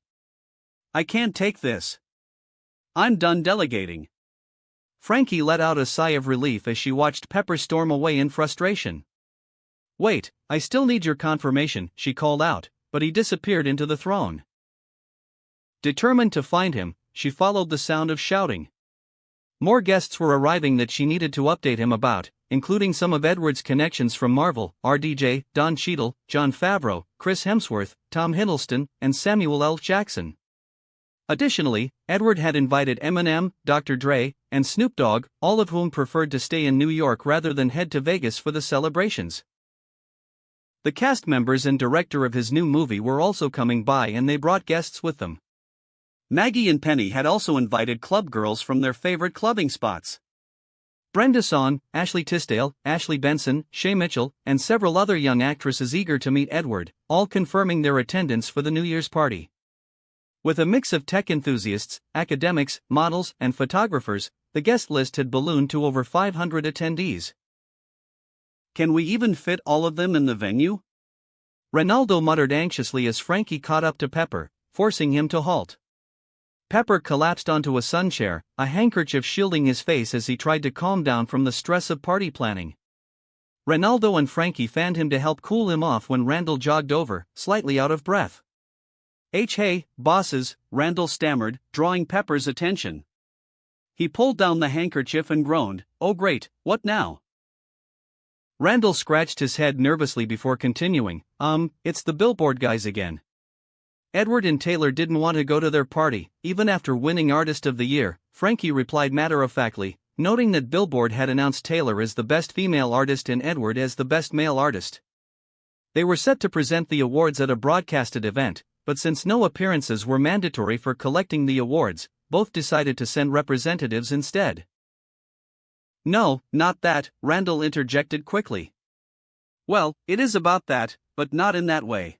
I can't take this. I'm done delegating." Frankie let out a sigh of relief as she watched Pepper storm away in frustration. "Wait, I still need your confirmation," she called out, but he disappeared into the throne. Determined to find him, she followed the sound of shouting. More guests were arriving that she needed to update him about, including some of Edward's connections from Marvel, RDJ, Don Cheadle, Jon Favreau, Chris Hemsworth, Tom Hiddleston, and Samuel L. Jackson. Additionally, Edward had invited Eminem, Dr. Dre, and Snoop Dogg, all of whom preferred to stay in New York rather than head to Vegas for the celebrations. The cast members and director of his new movie were also coming by and they brought guests with them. Maggie and Penny had also invited club girls from their favorite clubbing spots. Brenda Song, Ashley Tisdale, Ashley Benson, Shay Mitchell, and several other young actresses eager to meet Edward, all confirming their attendance for the New Year's party. With a mix of tech enthusiasts, academics, models, and photographers, the guest list had ballooned to over 500 attendees. "Can we even fit all of them in the venue?" Ronaldo muttered anxiously as Frankie caught up to Pepper, forcing him to halt. Pepper collapsed onto a sun chair, a handkerchief shielding his face as he tried to calm down from the stress of party planning. Ronaldo and Frankie fanned him to help cool him off when Randall jogged over, slightly out of breath. Hey, bosses, Randall stammered, drawing Pepper's attention. He pulled down the handkerchief and groaned, "Oh great, what now?" Randall scratched his head nervously before continuing, It's the Billboard guys again. Edward and Taylor didn't want to go to their party, even after winning Artist of the Year, Frankie replied matter-of-factly, noting that Billboard had announced Taylor as the best female artist and Edward as the best male artist. They were set to present the awards at a broadcasted event, but since no appearances were mandatory for collecting the awards, both decided to send representatives instead. "No, not that," Randall interjected quickly. "Well, it is about that, but not in that way.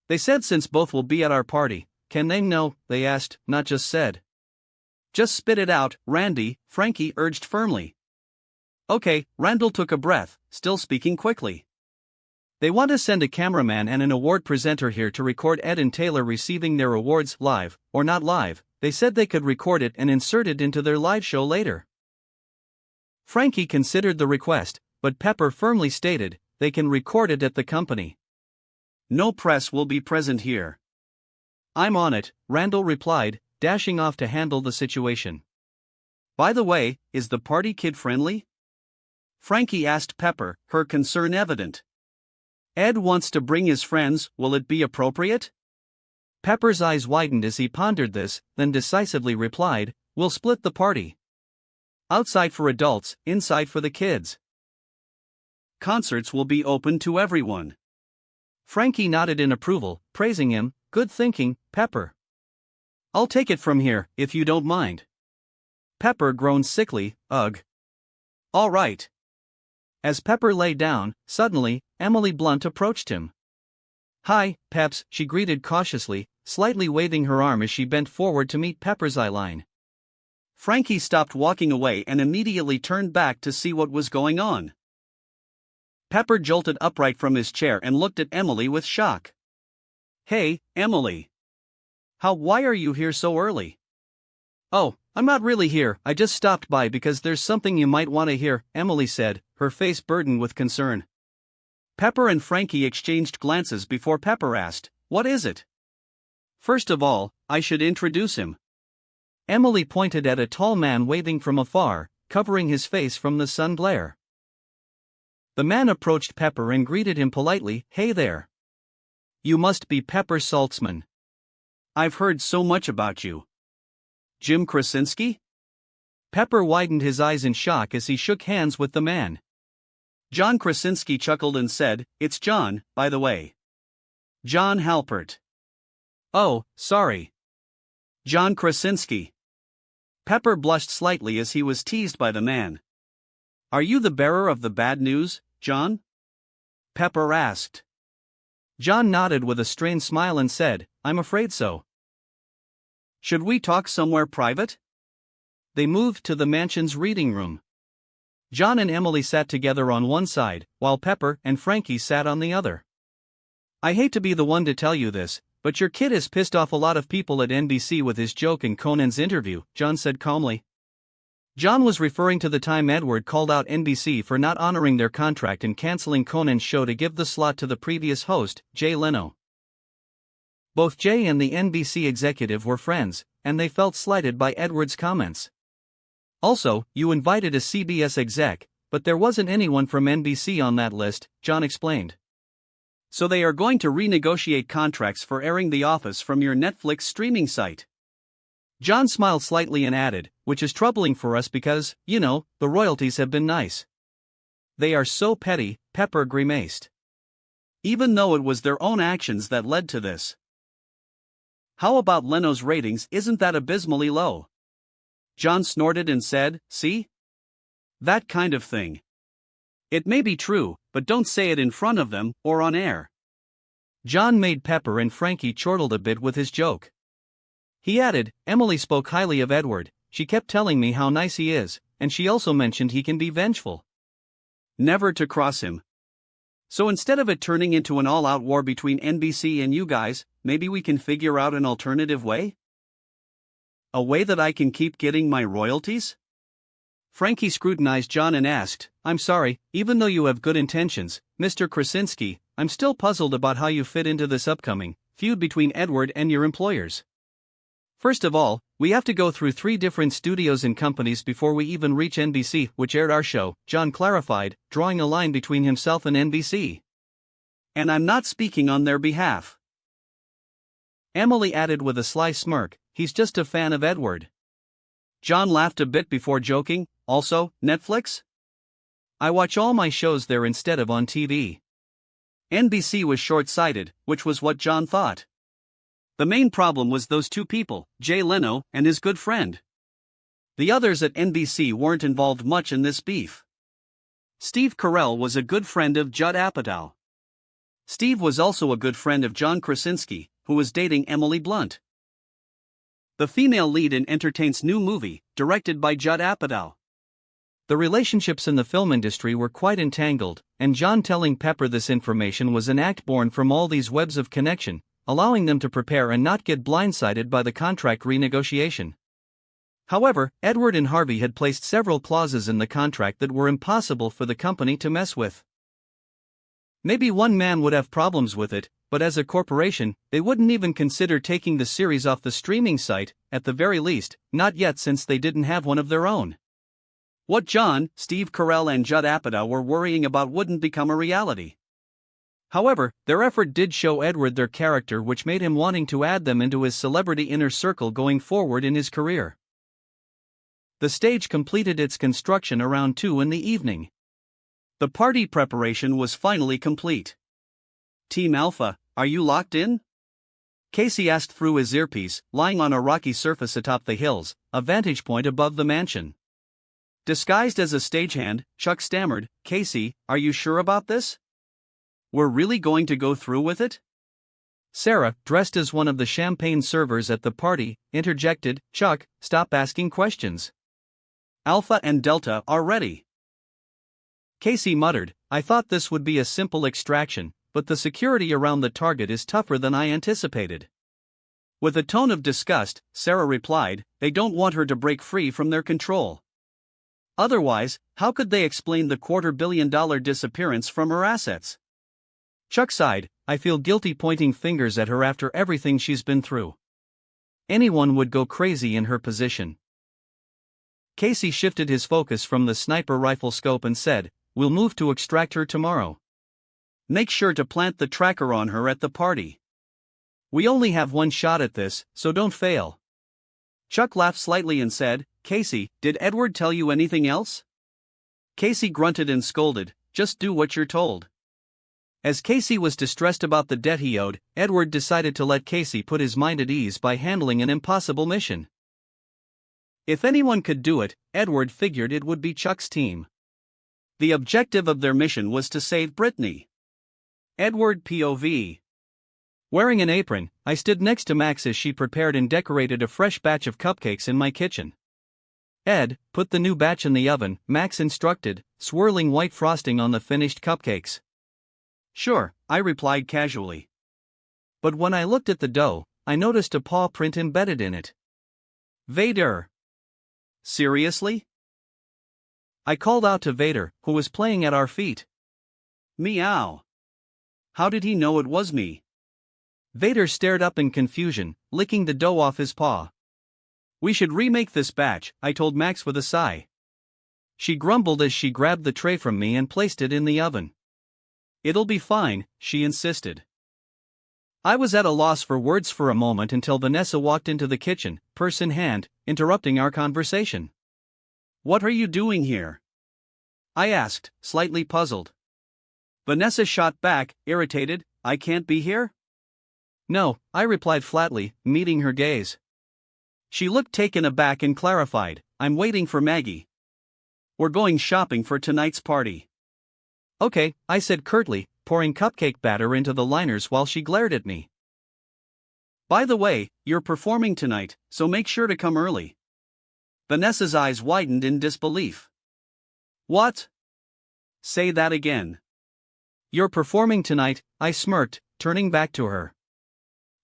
They said since both will be at our party, can they?" "No," they asked, not just said. "Just spit it out, Randy," Frankie urged firmly. "Okay," Randall took a breath, still speaking quickly. "They want to send a cameraman and an award presenter here to record Ed and Taylor receiving their awards, live, or not live. They said they could record it and insert it into their live show later." Frankie considered the request, but Pepper firmly stated, they can record it at the company. "No press will be present here." "I'm on it," Randall replied, dashing off to handle the situation. "By the way, is the party kid-friendly?" Frankie asked Pepper, her concern evident. "Ed wants to bring his friends, will it be appropriate?" Pepper's eyes widened as he pondered this, then decisively replied, "We'll split the party. Outside for adults, inside for the kids. Concerts will be open to everyone." Frankie nodded in approval, praising him, "Good thinking, Pepper. I'll take it from here, if you don't mind." Pepper groaned sickly, "Ugh. All right." As Pepper lay down, suddenly, Emily Blunt approached him. "Hi, Peps," she greeted cautiously, slightly waving her arm as she bent forward to meet Pepper's eyeline. Frankie stopped walking away and immediately turned back to see what was going on. Pepper jolted upright from his chair and looked at Emily with shock. "Hey, Emily. Why are you here so early?" "Oh, I'm not really here, I just stopped by because there's something you might want to hear," Emily said, her face burdened with concern. Pepper and Frankie exchanged glances before Pepper asked, "What is it?" "First of all, I should introduce him." Emily pointed at a tall man waving from afar, covering his face from the sun glare. The man approached Pepper and greeted him politely, "Hey there. You must be Pepper Saltzman. I've heard so much about you. Jim Krasinski?" Pepper widened his eyes in shock as he shook hands with the man. John Krasinski chuckled and said, "It's John, by the way. John Halpert." "Oh, sorry. John Krasinski." Pepper blushed slightly as he was teased by the man. "Are you the bearer of the bad news, John?" Pepper asked. John nodded with a strained smile and said, "I'm afraid so." "Should we talk somewhere private?" They moved to the mansion's reading room. John and Emily sat together on one side, while Pepper and Frankie sat on the other. "I hate to be the one to tell you this, but your kid has pissed off a lot of people at NBC with his joke in Conan's interview," John said calmly. John was referring to the time Edward called out NBC for not honoring their contract and canceling Conan's show to give the slot to the previous host, Jay Leno. Both Jay and the NBC executive were friends, and they felt slighted by Edward's comments. "Also, you invited a CBS exec, but there wasn't anyone from NBC on that list," John explained. "So they are going to renegotiate contracts for airing The Office from your Netflix streaming site." John smiled slightly and added, "Which is troubling for us because, the royalties have been nice." "They are so petty," Pepper grimaced. "Even though it was their own actions that led to this. How about Leno's ratings? Isn't that abysmally low?" John snorted and said, "See? That kind of thing. It may be true, but don't say it in front of them, or on air." John made Pepper and Frankie chortle a bit with his joke. He added, "Emily spoke highly of Edward, she kept telling me how nice he is, and she also mentioned he can be vengeful. Never to cross him. So instead of it turning into an all-out war between NBC and you guys, maybe we can figure out an alternative way?" A way that I can keep getting my royalties? Frankie scrutinized John and asked, I'm sorry, even though you have good intentions, Mr. Krasinski, I'm still puzzled about how you fit into this upcoming feud between Edward and your employers. First of all, we have to go through 3 different studios and companies before we even reach NBC, which aired our show, John clarified, drawing a line between himself and NBC. And I'm not speaking on their behalf. Emily added with a sly smirk, he's just a fan of Edward. John laughed a bit before joking, also, Netflix? I watch all my shows there instead of on TV. NBC was short-sighted, which was what John thought. The main problem was those 2 people, Jay Leno and his good friend. The others at NBC weren't involved much in this beef. Steve Carell was a good friend of Judd Apatow. Steve was also a good friend of John Krasinski, who was dating Emily Blunt, the female lead in Entertain's new movie, directed by Judd Apatow. The relationships in the film industry were quite entangled, and John telling Pepper this information was an act born from all these webs of connection, allowing them to prepare and not get blindsided by the contract renegotiation. However, Edward and Harvey had placed several clauses in the contract that were impossible for the company to mess with. Maybe one man would have problems with it, but as a corporation, they wouldn't even consider taking the series off the streaming site, at the very least, not yet since they didn't have one of their own. What John, Steve Carell and Judd Apatow were worrying about wouldn't become a reality. However, their effort did show Edward their character, which made him wanting to add them into his celebrity inner circle going forward in his career. The stage completed its construction around 2 in the evening. The party preparation was finally complete. Team Alpha, are you locked in? Casey asked through his earpiece, lying on a rocky surface atop the hills, a vantage point above the mansion. Disguised as a stagehand, Chuck stammered, Casey, are you sure about this? We're really going to go through with it? Sarah, dressed as one of the champagne servers at the party, interjected, Chuck, stop asking questions. Alpha and Delta are ready. Casey muttered, I thought this would be a simple extraction, but the security around the target is tougher than I anticipated. With a tone of disgust, Sarah replied, they don't want her to break free from their control. Otherwise, how could they explain the $250 million disappearance from her assets? Chuck sighed, I feel guilty pointing fingers at her after everything she's been through. Anyone would go crazy in her position. Casey shifted his focus from the sniper rifle scope and said, we'll move to extract her tomorrow. Make sure to plant the tracker on her at the party. We only have one shot at this, so don't fail. Chuck laughed slightly and said, Casey, did Edward tell you anything else? Casey grunted and scolded, just do what you're told. As Casey was distressed about the debt he owed, Edward decided to let Casey put his mind at ease by handling an impossible mission. If anyone could do it, Edward figured it would be Chuck's team. The objective of their mission was to save Brittany. Edward POV. Wearing an apron, I stood next to Max as she prepared and decorated a fresh batch of cupcakes in my kitchen. Ed, put the new batch in the oven, Max instructed, swirling white frosting on the finished cupcakes. Sure, I replied casually. But when I looked at the dough, I noticed a paw print embedded in it. Vader. Seriously? I called out to Vader, who was playing at our feet. Meow. How did he know it was me? Vader stared up in confusion, licking the dough off his paw. We should remake this batch, I told Max with a sigh. She grumbled as she grabbed the tray from me and placed it in the oven. It'll be fine, she insisted. I was at a loss for words for a moment until Vanessa walked into the kitchen, purse in hand, interrupting our conversation. What are you doing here? I asked, slightly puzzled. Vanessa shot back, irritated, I can't be here? No, I replied flatly, meeting her gaze. She looked taken aback and clarified, I'm waiting for Maggie. We're going shopping for tonight's party. Okay, I said curtly, pouring cupcake batter into the liners while she glared at me. By the way, you're performing tonight, so make sure to come early. Vanessa's eyes widened in disbelief. What? Say that again. You're performing tonight, I smirked, turning back to her.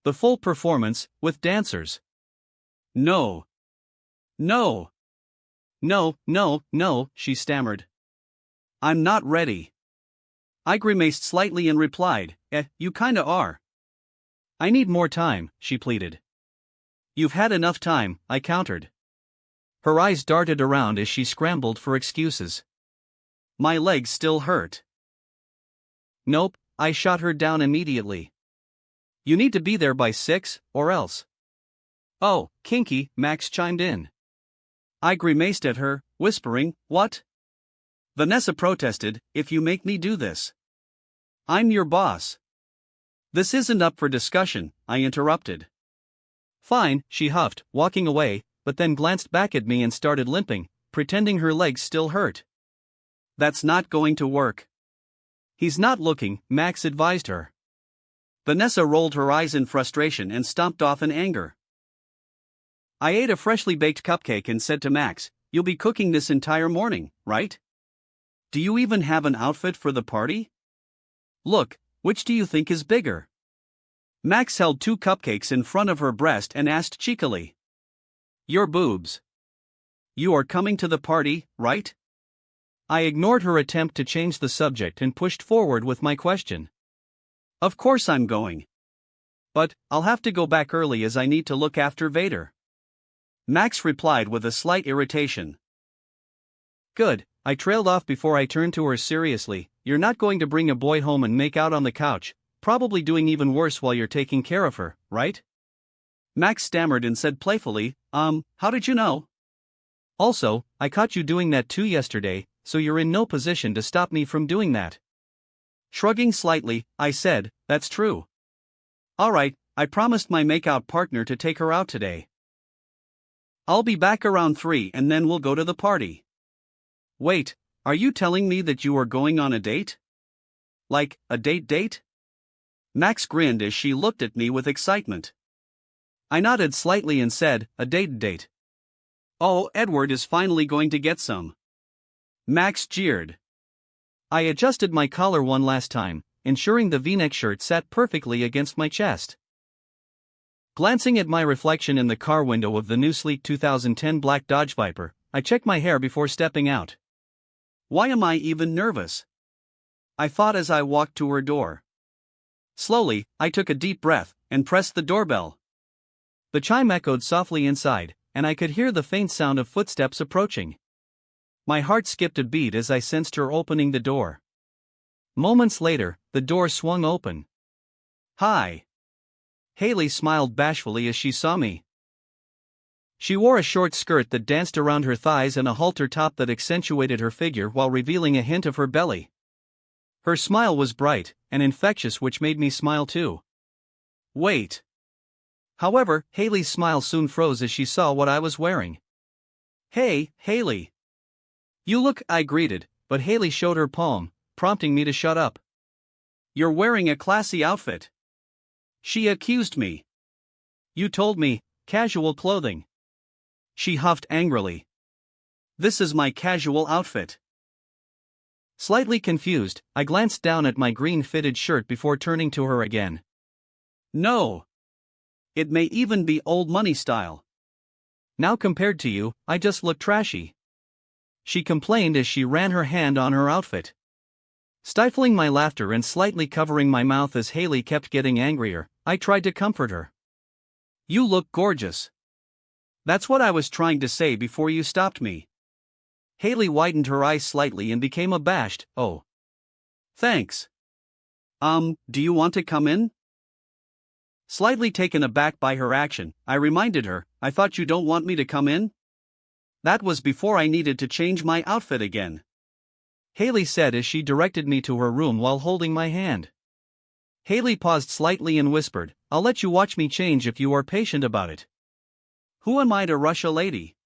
The full performance, with dancers. No, No. No, she stammered. I'm not ready. I grimaced slightly and replied, you kinda are. I need more time, she pleaded. You've had enough time, I countered. Her eyes darted around as she scrambled for excuses. My legs still hurt. Nope, I shot her down immediately. You need to be there by 6, or else. Oh, kinky, Max chimed in. I grimaced at her, whispering, what? Vanessa protested, if you make me do this. I'm your boss. This isn't up for discussion, I interrupted. Fine, she huffed, walking away, but then glanced back at me and started limping, pretending her legs still hurt. That's not going to work. He's not looking, Max advised her. Vanessa rolled her eyes in frustration and stomped off in anger. I ate a freshly baked cupcake and said to Max, you'll be cooking this entire morning, right? Do you even have an outfit for the party? Look, which do you think is bigger? Max held 2 cupcakes in front of her breast and asked cheekily. Your boobs. You are coming to the party, right? I ignored her attempt to change the subject and pushed forward with my question. Of course I'm going. But, I'll have to go back early as I need to look after Vader. Max replied with a slight irritation. Good, I trailed off before I turned to her seriously, you're not going to bring a boy home and make out on the couch, probably doing even worse while you're taking care of her, right? Max stammered and said playfully, how did you know? Also, I caught you doing that too yesterday, so you're in no position to stop me from doing that. Shrugging slightly, I said, that's true. Alright, I promised my makeout partner to take her out today. I'll be back around 3 and then we'll go to the party. Wait, are you telling me that you are going on a date? Like, a date? Max grinned as she looked at me with excitement. I nodded slightly and said, a date. Oh, Edward is finally going to get some. Max jeered. I adjusted my collar one last time, ensuring the V-neck shirt sat perfectly against my chest. Glancing at my reflection in the car window of the new sleek 2010 black Dodge Viper, I checked my hair before stepping out. Why am I even nervous? I thought as I walked to her door. Slowly, I took a deep breath and pressed the doorbell. The chime echoed softly inside, and I could hear the faint sound of footsteps approaching. My heart skipped a beat as I sensed her opening the door. Moments later, the door swung open. Hi. Haley smiled bashfully as she saw me. She wore a short skirt that danced around her thighs and a halter top that accentuated her figure while revealing a hint of her belly. Her smile was bright and infectious, which made me smile too. Wait. However, Haley's smile soon froze as she saw what I was wearing. Hey, Haley. You look, I greeted, but Haley showed her palm, prompting me to shut up. You're wearing a classy outfit. She accused me. You told me, casual clothing. She huffed angrily. This is my casual outfit. Slightly confused, I glanced down at my green fitted shirt before turning to her again. No. It may even be old money style. Now compared to you, I just look trashy. She complained as she ran her hand on her outfit. Stifling my laughter and slightly covering my mouth as Haley kept getting angrier, I tried to comfort her. You look gorgeous. That's what I was trying to say before you stopped me. Haley widened her eyes slightly and became abashed. Oh. Thanks. Do you want to come in? Slightly taken aback by her action, I reminded her, I thought you don't want me to come in? That was before I needed to change my outfit again. Haley said as she directed me to her room while holding my hand. Haley paused slightly and whispered, I'll let you watch me change if you are patient about it. Who am I to rush a lady?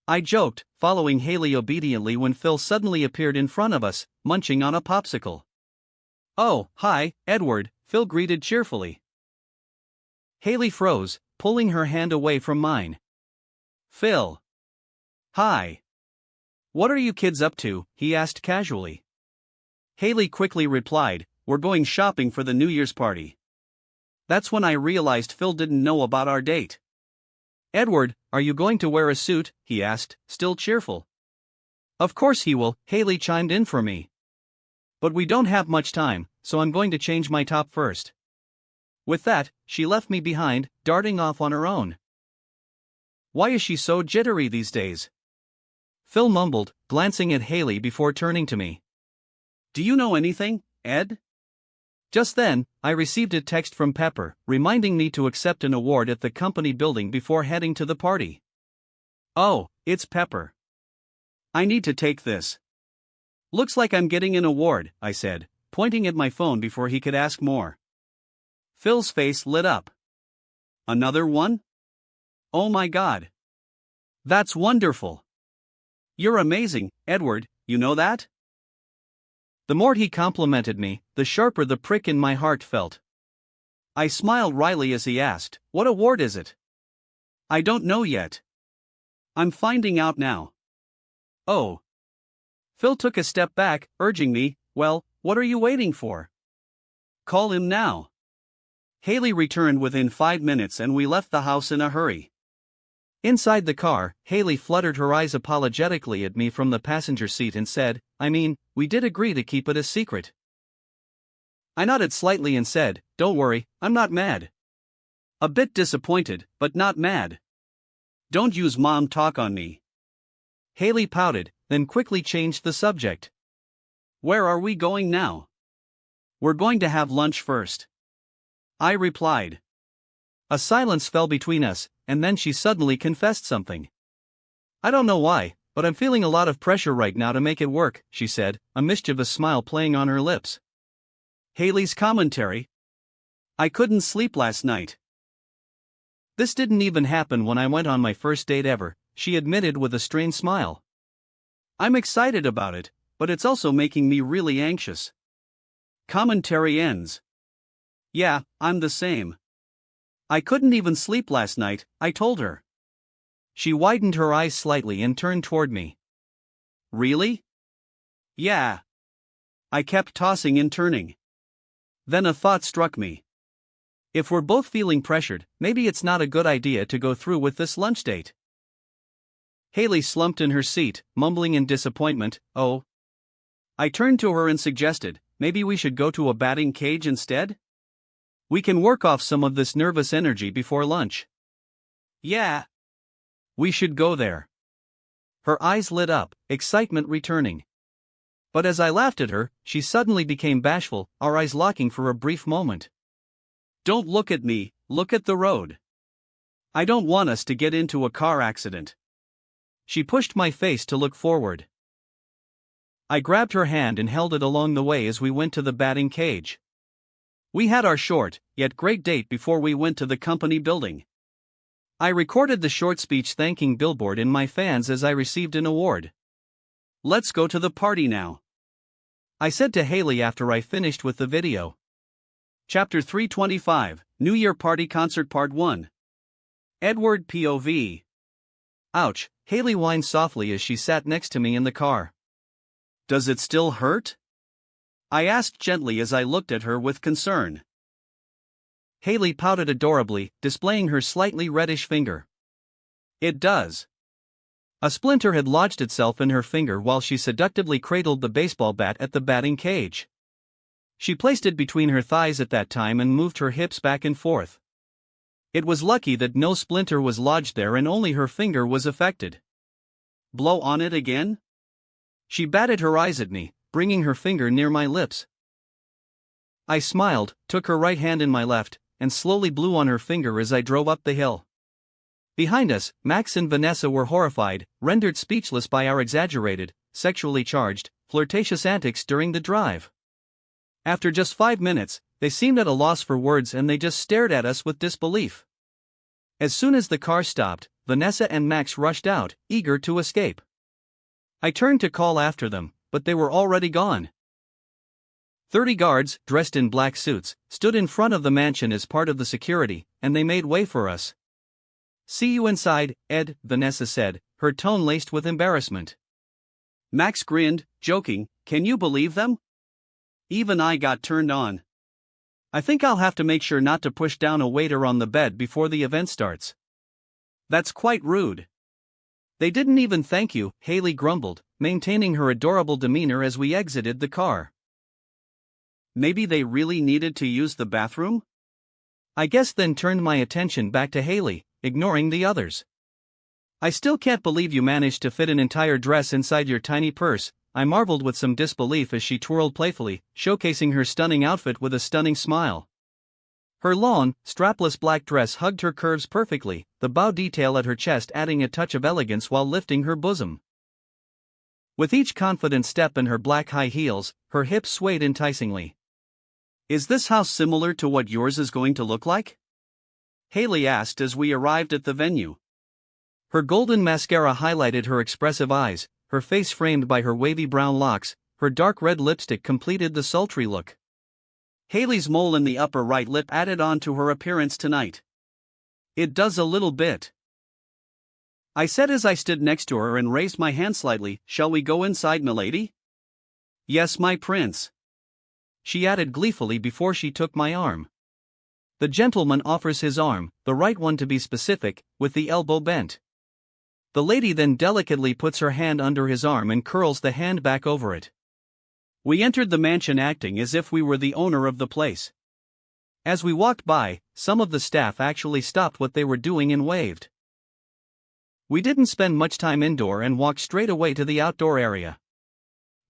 I joked, following Haley obediently when Phil suddenly appeared in front of us, munching on a popsicle. Oh, hi, Edward, Phil greeted cheerfully. Haley froze, pulling her hand away from mine. Phil. Hi. What are you kids up to? He asked casually. Haley quickly replied, we're going shopping for the New Year's party. That's when I realized Phil didn't know about our date. Edward, are you going to wear a suit? He asked, still cheerful. Of course he will, Haley chimed in for me. But we don't have much time, so I'm going to change my top first. With that, she left me behind, darting off on her own. Why is she so jittery these days? Phil mumbled, glancing at Haley before turning to me. Do you know anything, Ed? Just then, I received a text from Pepper, reminding me to accept an award at the company building before heading to the party. Oh, it's Pepper. I need to take this. Looks like I'm getting an award, I said, pointing at my phone before he could ask more. Phil's face lit up. Another one? Oh my God. That's wonderful. You're amazing, Edward, you know that? The more he complimented me, the sharper the prick in my heart felt. I smiled wryly as he asked, "What award is it?" "I don't know yet. I'm finding out now." "Oh." Phil took a step back, urging me, "Well, what are you waiting for? Call him now." Haley returned within 5 minutes and we left the house in a hurry. Inside the car, Haley fluttered her eyes apologetically at me from the passenger seat and said, we did agree to keep it a secret." I nodded slightly and said, "Don't worry, I'm not mad." A bit disappointed, but not mad. "Don't use mom talk on me." Haley pouted, then quickly changed the subject. "Where are we going now?" "We're going to have lunch first," I replied. A silence fell between us, and then she suddenly confessed something. "I don't know why, but I'm feeling a lot of pressure right now to make it work," she said, a mischievous smile playing on her lips. Haley's commentary? "I couldn't sleep last night." "This didn't even happen when I went on my first date ever," she admitted with a strained smile. "I'm excited about it, but it's also making me really anxious." Commentary ends. "Yeah, I'm the same. I couldn't even sleep last night," I told her. She widened her eyes slightly and turned toward me. "Really?" "Yeah." I kept tossing and turning. Then a thought struck me. If we're both feeling pressured, maybe it's not a good idea to go through with this lunch date. Haley slumped in her seat, mumbling in disappointment, "Oh." I turned to her and suggested, "Maybe we should go to a batting cage instead? We can work off some of this nervous energy before lunch." "Yeah. We should go there." Her eyes lit up, excitement returning. But as I laughed at her, she suddenly became bashful, our eyes locking for a brief moment. "Don't look at me, look at the road. I don't want us to get into a car accident." She pushed my face to look forward. I grabbed her hand and held it along the way as we went to the batting cage. We had our short, yet great date before we went to the company building. I recorded the short speech thanking Billboard in my fans as I received an award. "Let's go to the party now," I said to Haley after I finished with the video. Chapter 325, New Year Party Concert Part 1. Edward POV. Ouch, Haley whined softly as she sat next to me in the car. "Does it still hurt?" I asked gently as I looked at her with concern. Haley pouted adorably, displaying her slightly reddish finger. "It does." A splinter had lodged itself in her finger while she seductively cradled the baseball bat at the batting cage. She placed it between her thighs at that time and moved her hips back and forth. It was lucky that no splinter was lodged there and only her finger was affected. "Blow on it again?" She batted her eyes at me, bringing her finger near my lips. I smiled, took her right hand in my left, and slowly blew on her finger as I drove up the hill. Behind us, Max and Vanessa were horrified, rendered speechless by our exaggerated, sexually charged, flirtatious antics during the drive. After just 5 minutes, they seemed at a loss for words and they just stared at us with disbelief. As soon as the car stopped, Vanessa and Max rushed out, eager to escape. I turned to call after them, but they were already gone. 30 guards, dressed in black suits, stood in front of the mansion as part of the security, and they made way for us. "See you inside, Ed," Vanessa said, her tone laced with embarrassment. Max grinned, joking, "Can you believe them?" Even I got turned on. "I think I'll have to make sure not to push down a waiter on the bed before the event starts." That's quite rude. They didn't even thank you, Haley grumbled, maintaining her adorable demeanor as we exited the car. Maybe they really needed to use the bathroom? I guess, then turned my attention back to Haley, ignoring the others. I still can't believe you managed to fit an entire dress inside your tiny purse, I marveled with some disbelief as she twirled playfully, showcasing her stunning outfit with a stunning smile. Her long, strapless black dress hugged her curves perfectly, the bow detail at her chest adding a touch of elegance while lifting her bosom. With each confident step in her black high heels, her hips swayed enticingly. Is this house similar to what yours is going to look like? Haley asked as we arrived at the venue. Her golden mascara highlighted her expressive eyes, her face framed by her wavy brown locks, her dark red lipstick completed the sultry look. Haley's mole in the upper right lip added on to her appearance tonight. It does a little bit, I said as I stood next to her and raised my hand slightly. Shall we go inside, milady? Yes, my prince, she added gleefully before she took my arm. The gentleman offers his arm, the right one to be specific, with the elbow bent. The lady then delicately puts her hand under his arm and curls the hand back over it. We entered the mansion acting as if we were the owner of the place. As we walked by, some of the staff actually stopped what they were doing and waved. We didn't spend much time indoor and walked straight away to the outdoor area.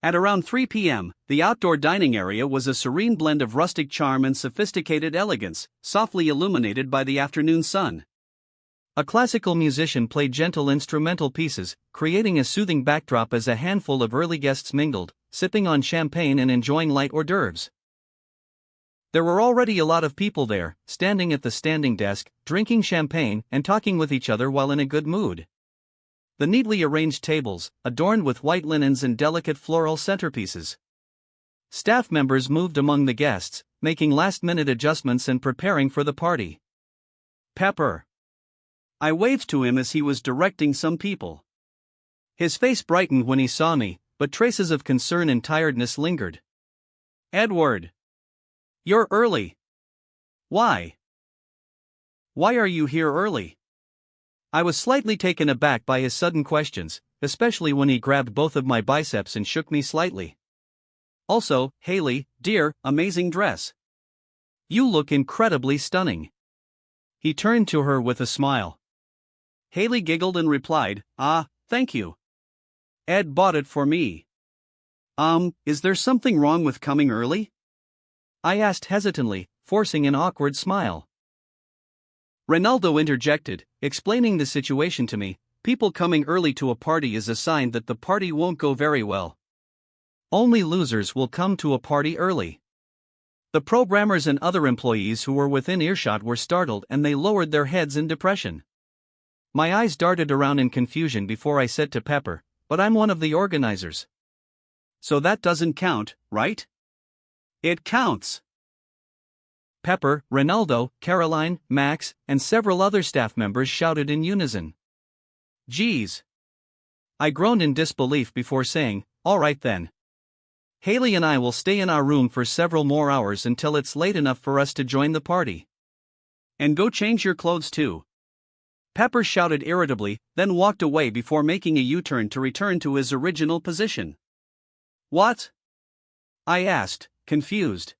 At around 3 p.m., the outdoor dining area was a serene blend of rustic charm and sophisticated elegance, softly illuminated by the afternoon sun. A classical musician played gentle instrumental pieces, creating a soothing backdrop as a handful of early guests mingled, sipping on champagne and enjoying light hors d'oeuvres. There were already a lot of people there, standing at the standing desk, drinking champagne and talking with each other while in a good mood. The neatly arranged tables, adorned with white linens and delicate floral centerpieces. Staff members moved among the guests, making last-minute adjustments and preparing for the party. Pepper. I waved to him as he was directing some people. His face brightened when he saw me, but traces of concern and tiredness lingered. Edward. You're early. Why? Why are you here early? I was slightly taken aback by his sudden questions, especially when he grabbed both of my biceps and shook me slightly. Also, Haley, dear, amazing dress. You look incredibly stunning. He turned to her with a smile. Haley giggled and replied, thank you. Ed bought it for me. Is there something wrong with coming early? I asked hesitantly, forcing an awkward smile. Ronaldo interjected, explaining the situation to me. People coming early to a party is a sign that the party won't go very well. Only losers will come to a party early. The programmers and other employees who were within earshot were startled and they lowered their heads in depression. My eyes darted around in confusion before I said to Pepper, but I'm one of the organizers. So that doesn't count, right? It counts. Pepper, Ronaldo, Caroline, Max, and several other staff members shouted in unison. Geez. I groaned in disbelief before saying, all right then. Haley and I will stay in our room for several more hours until it's late enough for us to join the party. And go change your clothes too. Pepper shouted irritably, then walked away before making a U-turn to return to his original position. What? I asked, confused.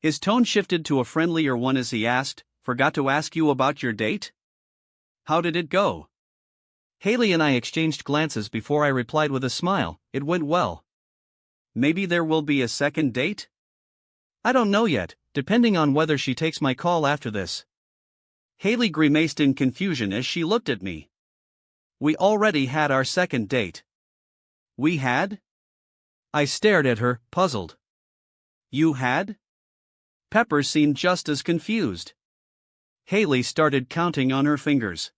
His tone shifted to a friendlier one as he asked, forgot to ask you about your date? How did it go? Haley and I exchanged glances before I replied with a smile, it went well. Maybe there will be a second date? I don't know yet, depending on whether she takes my call after this. Haley grimaced in confusion as she looked at me. We already had our second date. We had? I stared at her, puzzled. You had? Pepper seemed just as confused. Haley started counting on her fingers.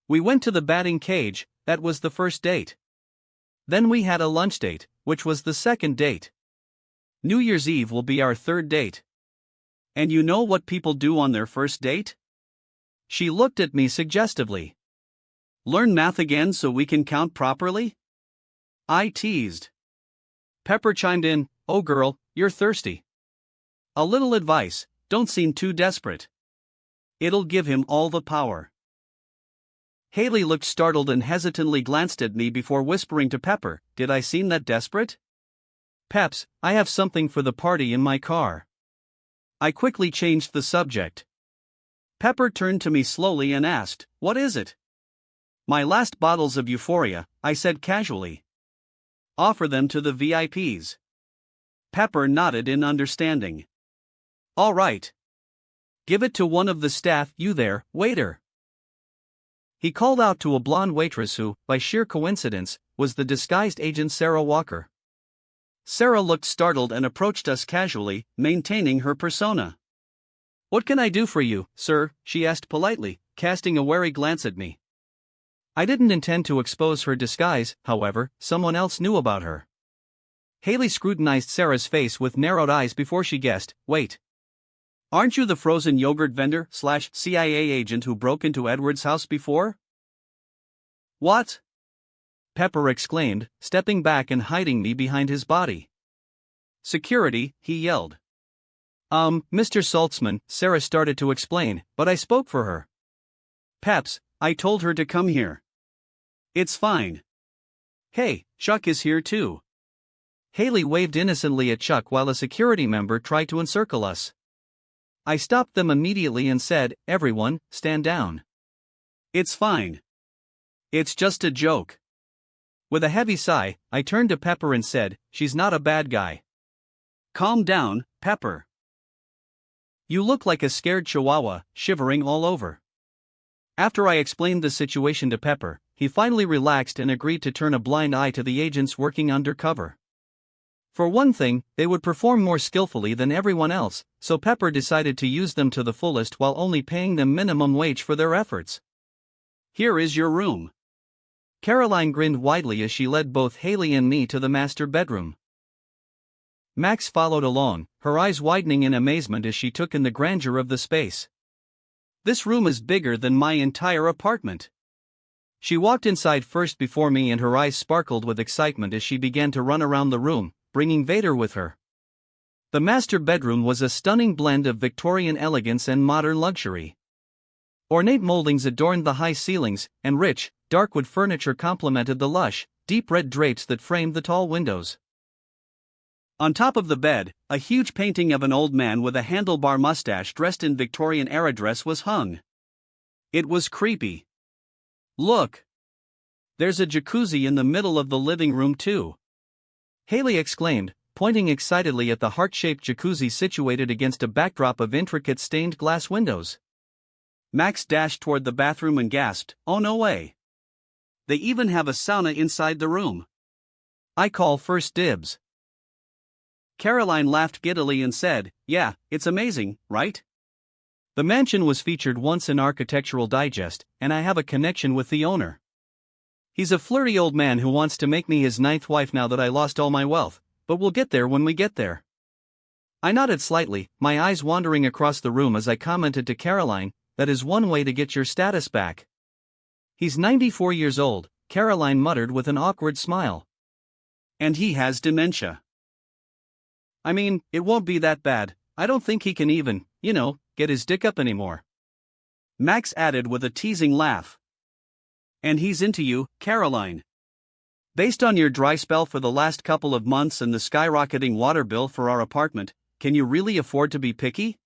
We went to the batting cage, that was the first date. Then we had a lunch date, which was the second date. New Year's Eve will be our third date. And you know what people do on their first date? She looked at me suggestively. Learn math again so we can count properly? I teased. Pepper chimed in, oh girl, you're thirsty. A little advice, don't seem too desperate. It'll give him all the power. Haley looked startled and hesitantly glanced at me before whispering to Pepper, "Did I seem that desperate?" "Peps, I have something for the party in my car." I quickly changed the subject. Pepper turned to me slowly and asked, "What is it?" "My last bottles of Euphoria," I said casually. "Offer them to the VIPs." Pepper nodded in understanding. "All right. Give it to one of the staff, you there, waiter." He called out to a blonde waitress who, by sheer coincidence, was the disguised agent Sarah Walker. Sarah looked startled and approached us casually, maintaining her persona. "What can I do for you, sir?" she asked politely, casting a wary glance at me. I didn't intend to expose her disguise, however, someone else knew about her. Haley scrutinized Sarah's face with narrowed eyes before she guessed, "Wait. Aren't you the frozen yogurt vendor/CIA agent who broke into Edward's house before?" "What?" Pepper exclaimed, stepping back and hiding me behind his body. "Security," he yelled. Mr. Saltzman," Sarah started to explain, but I spoke for her. "Peps, I told her to come here." "It's fine." "Hey, Chuck is here too." Haley waved innocently at Chuck while a security member tried to encircle us. I stopped them immediately and said, "Everyone, stand down." "It's fine. It's just a joke." With a heavy sigh, I turned to Pepper and said, "She's not a bad guy." "Calm down, Pepper. You look like a scared chihuahua, shivering all over." After I explained the situation to Pepper, he finally relaxed and agreed to turn a blind eye to the agents working undercover. For one thing, they would perform more skillfully than everyone else, so Pepper decided to use them to the fullest while only paying them minimum wage for their efforts. "Here is your room." Caroline grinned widely as she led both Haley and me to the master bedroom. Max followed along, her eyes widening in amazement as she took in the grandeur of the space. "This room is bigger than my entire apartment." She walked inside first before me and her eyes sparkled with excitement as she began to run around the room, bringing Vader with her. The master bedroom was a stunning blend of Victorian elegance and modern luxury. Ornate moldings adorned the high ceilings, and rich, dark wood furniture complemented the lush, deep red drapes that framed the tall windows. On top of the bed, a huge painting of an old man with a handlebar mustache dressed in Victorian-era dress was hung. It was creepy. "Look! There's a jacuzzi in the middle of the living room too," Haley exclaimed, pointing excitedly at the heart-shaped jacuzzi situated against a backdrop of intricate stained glass windows. Max dashed toward the bathroom and gasped, "Oh no way! They even have a sauna inside the room." I call first dibs. Caroline laughed giddily and said, "Yeah, it's amazing, right?" The mansion was featured once in Architectural Digest, and I have a connection with the owner. He's a flirty old man who wants to make me his ninth wife now that I lost all my wealth, but we'll get there when we get there. I nodded slightly, my eyes wandering across the room as I commented to Caroline, "That is one way to get your status back." "He's 94 years old," Caroline muttered with an awkward smile. "And he has dementia. I mean, it won't be that bad. I don't think he can even, get his dick up anymore." Max added with a teasing laugh. "And he's into you, Caroline. Based on your dry spell for the last couple of months and the skyrocketing water bill for our apartment, can you really afford to be picky?"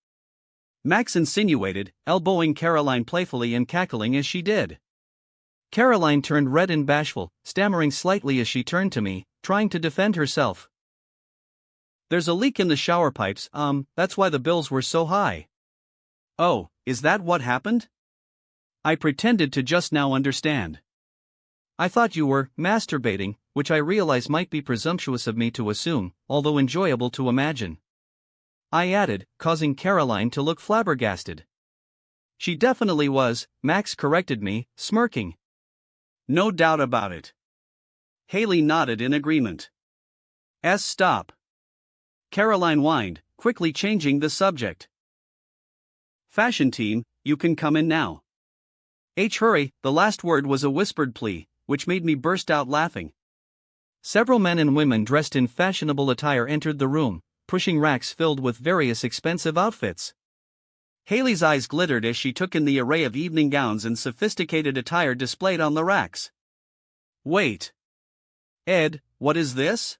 Max insinuated, elbowing Caroline playfully and cackling as she did. Caroline turned red and bashful, stammering slightly as she turned to me, trying to defend herself. "There's a leak in the shower pipes, that's why the bills were so high." "Oh, is that what happened?" I pretended to just now understand. "I thought you were masturbating," which I realize might be presumptuous of me to assume, although enjoyable to imagine. I added, causing Caroline to look flabbergasted. "She definitely was," Max corrected me, smirking. "No doubt about it." Haley nodded in agreement. Stop." Caroline whined, quickly changing the subject. "Fashion team, you can come in now." Hurry, the last word was a whispered plea, which made me burst out laughing. Several men and women dressed in fashionable attire entered the room, pushing racks filled with various expensive outfits. Haley's eyes glittered as she took in the array of evening gowns and sophisticated attire displayed on the racks. Wait. Ed, what is this?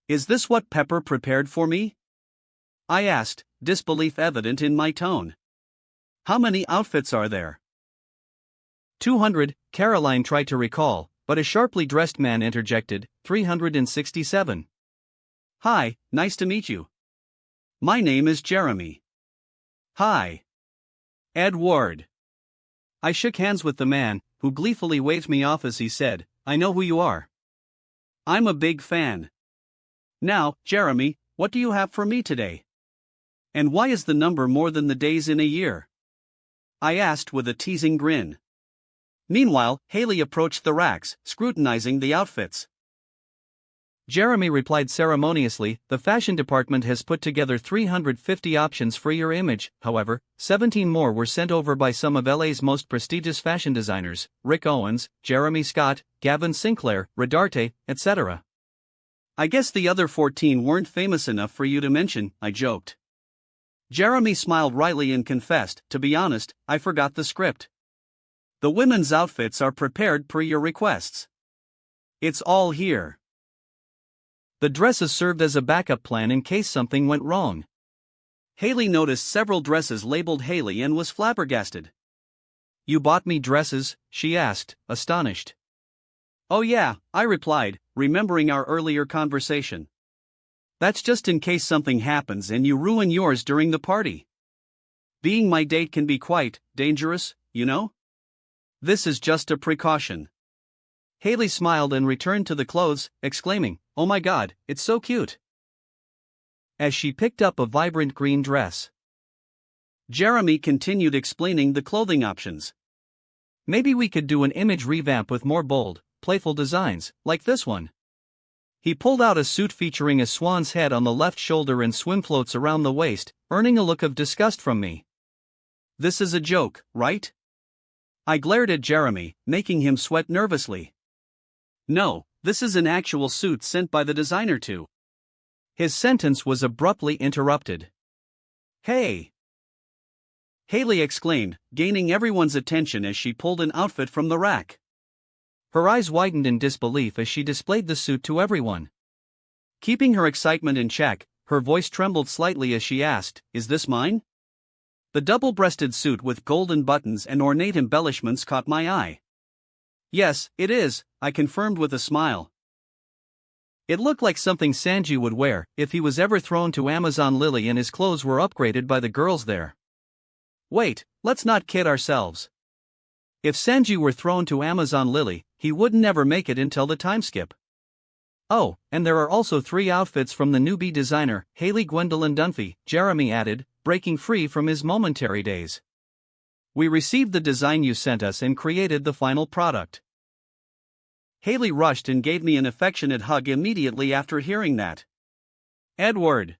Is this what Pepper prepared for me? I asked, disbelief evident in my tone. How many outfits are there? 200, Caroline tried to recall, but a sharply dressed man interjected, 367. Hi, nice to meet you. My name is Jeremy. Hi. Ed Ward. I shook hands with the man, who gleefully waved me off as he said, I know who you are. I'm a big fan. Now, Jeremy, what do you have for me today? And why is the number more than the days in a year? I asked with a teasing grin. Meanwhile, Haley approached the racks, scrutinizing the outfits. Jeremy replied ceremoniously, the fashion department has put together 350 options for your image, however, 17 more were sent over by some of LA's most prestigious fashion designers, Rick Owens, Jeremy Scott, Gavin Sinclair, Redarte, etc. I guess the other 14 weren't famous enough for you to mention, I joked. Jeremy smiled wryly and confessed, to be honest, I forgot the script. The women's outfits are prepared per your requests. It's all here. The dresses served as a backup plan in case something went wrong. Haley noticed several dresses labeled Haley and was flabbergasted. You bought me dresses? She asked, astonished. Oh yeah, I replied, remembering our earlier conversation. That's just in case something happens and you ruin yours during the party. Being my date can be quite dangerous, you know? This is just a precaution. Haley smiled and returned to the clothes, exclaiming, oh my god, it's so cute. As she picked up a vibrant green dress. Jeremy continued explaining the clothing options. Maybe we could do an image revamp with more bold, playful designs, like this one. He pulled out a suit featuring a swan's head on the left shoulder and swim floats around the waist, earning a look of disgust from me. This is a joke, right? I glared at Jeremy, making him sweat nervously. No, this is an actual suit sent by the designer to. His sentence was abruptly interrupted. Hey! Haley exclaimed, gaining everyone's attention as she pulled an outfit from the rack. Her eyes widened in disbelief as she displayed the suit to everyone. Keeping her excitement in check, her voice trembled slightly as she asked, is this mine? The double-breasted suit with golden buttons and ornate embellishments caught my eye. Yes, it is, I confirmed with a smile. It looked like something Sanji would wear if he was ever thrown to Amazon Lily and his clothes were upgraded by the girls there. Wait, let's not kid ourselves. If Sanji were thrown to Amazon Lily, he would never make it until the time skip. Oh, and there are also 3 outfits from the newbie designer, Haley Gwendolyn Dunphy, Jeremy added, breaking free from his momentary daze. We received the design you sent us and created the final product. Haley rushed and gave me an affectionate hug immediately after hearing that. Edward!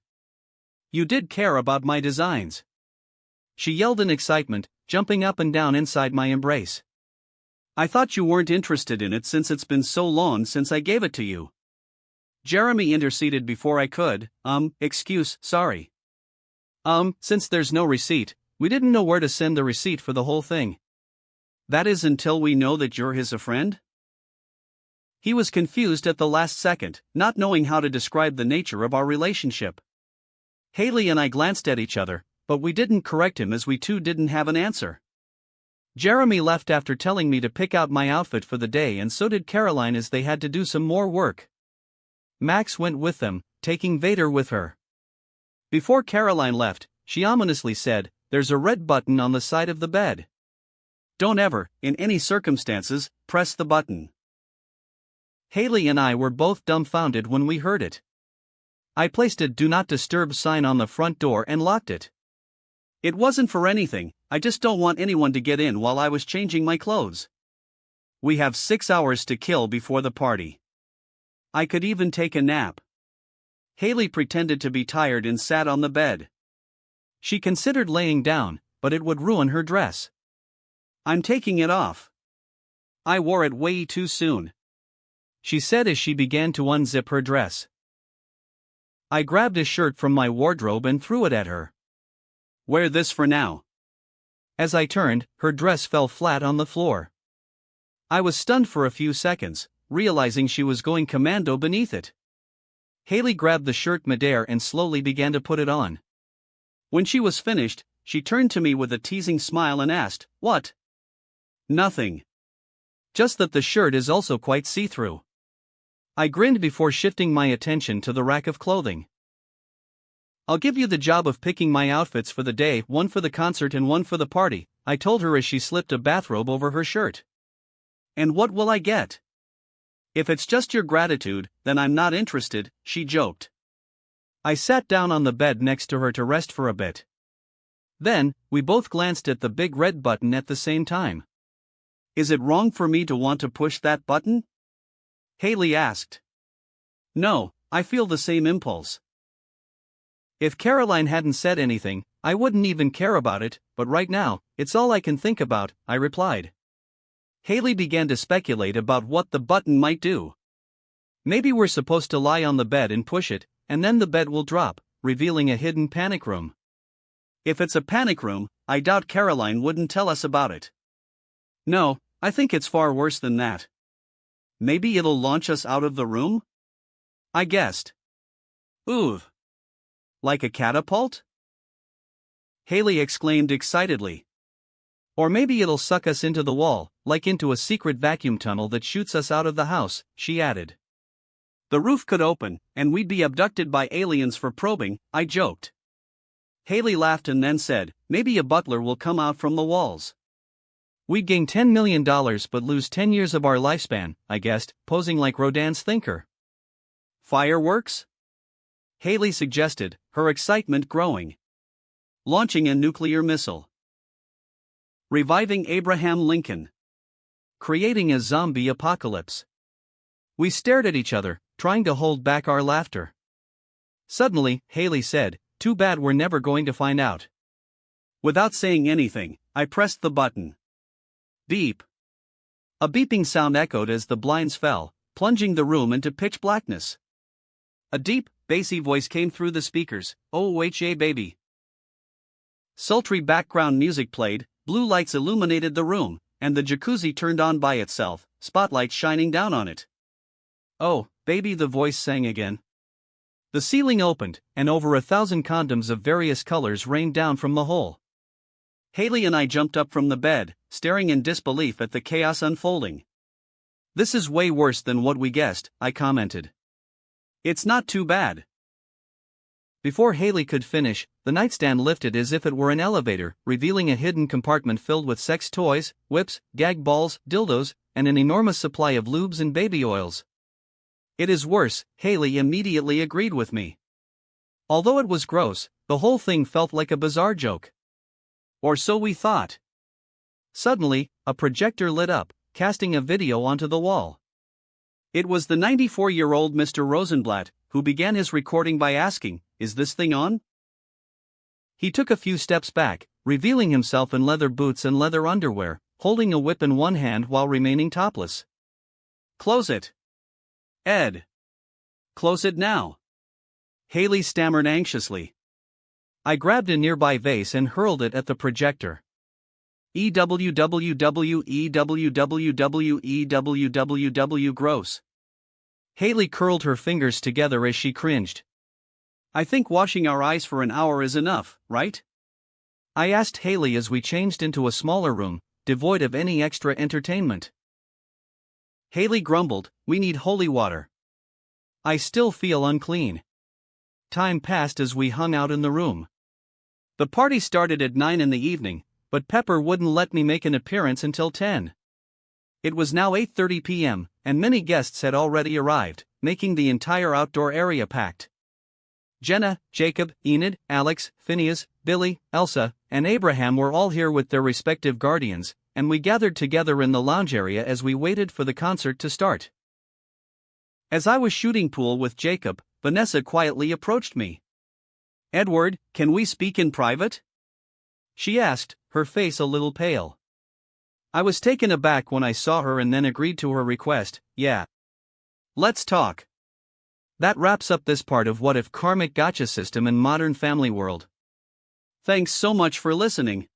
You did care about my designs. She yelled in excitement, jumping up and down inside my embrace. I thought you weren't interested in it since it's been so long since I gave it to you. Jeremy interceded before I could, sorry. Since there's no receipt, we didn't know where to send the receipt for the whole thing. That is until we know that you're his friend? He was confused at the last second, not knowing how to describe the nature of our relationship. Haley and I glanced at each other, but we didn't correct him as we too didn't have an answer. Jeremy left after telling me to pick out my outfit for the day, and so did Caroline as they had to do some more work. Max went with them, taking Vader with her. Before Caroline left, she ominously said, there's a red button on the side of the bed. Don't ever, in any circumstances, press the button. Haley and I were both dumbfounded when we heard it. I placed a do not disturb sign on the front door and locked it. It wasn't for anything, I just don't want anyone to get in while I was changing my clothes. We have 6 hours to kill before the party. I could even take a nap. Haley pretended to be tired and sat on the bed. She considered laying down, but it would ruin her dress. I'm taking it off. I wore it way too soon, she said as she began to unzip her dress. I grabbed a shirt from my wardrobe and threw it at her. Wear this for now. As I turned, her dress fell flat on the floor. I was stunned for a few seconds, realizing she was going commando beneath it. Haley grabbed the shirt midair and slowly began to put it on. When she was finished, she turned to me with a teasing smile and asked, "What?" "Nothing. Just that the shirt is also quite see-through." I grinned before shifting my attention to the rack of clothing. "I'll give you the job of picking my outfits for the day, one for the concert and one for the party," I told her as she slipped a bathrobe over her shirt. "And what will I get?" "If it's just your gratitude, then I'm not interested," she joked. I sat down on the bed next to her to rest for a bit. Then, we both glanced at the big red button at the same time. "Is it wrong for me to want to push that button?" Haley asked. "No, I feel the same impulse." If Caroline hadn't said anything, I wouldn't even care about it, but right now, it's all I can think about, I replied. Haley began to speculate about what the button might do. "Maybe we're supposed to lie on the bed and push it, and then the bed will drop, revealing a hidden panic room." "If it's a panic room, I doubt Caroline wouldn't tell us about it." "No, I think it's far worse than that." "Maybe it'll launch us out of the room?" I guessed. "Ooh. Like a catapult?" Haley exclaimed excitedly. "Or maybe it'll suck us into the wall, like into a secret vacuum tunnel that shoots us out of the house," she added. "The roof could open, and we'd be abducted by aliens for probing," I joked. Haley laughed and then said, "Maybe a butler will come out from the walls." "We'd gain $10 million but lose 10 years of our lifespan," I guessed, posing like Rodin's thinker. "Fireworks?" Haley suggested, her excitement growing. "Launching a nuclear missile. Reviving Abraham Lincoln. Creating a zombie apocalypse." We stared at each other, trying to hold back our laughter. Suddenly, Haley said, "Too bad we're never going to find out." Without saying anything, I pressed the button. Beep. A beeping sound echoed as the blinds fell, plunging the room into pitch blackness. A deep, bassy voice came through the speakers, "OHA baby." Sultry background music played, blue lights illuminated the room, and the jacuzzi turned on by itself, spotlight shining down on it. "Oh, baby," the voice sang again. The ceiling opened, and over 1,000 condoms of various colors rained down from the hole. Haley and I jumped up from the bed, staring in disbelief at the chaos unfolding. "This is way worse than what we guessed," I commented. "It's not too bad." Before Haley could finish, the nightstand lifted as if it were an elevator, revealing a hidden compartment filled with sex toys, whips, gag balls, dildos, and an enormous supply of lubes and baby oils. "It is worse," Haley immediately agreed with me. Although it was gross, the whole thing felt like a bizarre joke. Or so we thought. Suddenly, a projector lit up, casting a video onto the wall. It was the 94-year-old Mr. Rosenblatt, who began his recording by asking, "Is this thing on?" He took a few steps back, revealing himself in leather boots and leather underwear, holding a whip in one hand while remaining topless. "Close it. Ed. Close it now." Haley stammered anxiously. I grabbed a nearby vase and hurled it at the projector. EWWW gross. Haley curled her fingers together as she cringed. "I think washing our eyes for an hour is enough, right?" I asked Haley as we changed into a smaller room, devoid of any extra entertainment. Haley grumbled, "We need holy water." I still feel unclean. Time passed as we hung out in the room. The party started at 9 in the evening, but Pepper wouldn't let me make an appearance until 10. It was now 8:30 p.m., and many guests had already arrived, making the entire outdoor area packed. Jenna, Jacob, Enid, Alex, Phineas, Billy, Elsa, and Abraham were all here with their respective guardians, and we gathered together in the lounge area as we waited for the concert to start. As I was shooting pool with Jacob, Vanessa quietly approached me. "Edward, can we speak in private?" she asked, her face a little pale. I was taken aback when I saw her and then agreed to her request. "Yeah. Let's talk." That wraps up this part of What If Karmic Gacha System in Modern Family World. Thanks so much for listening.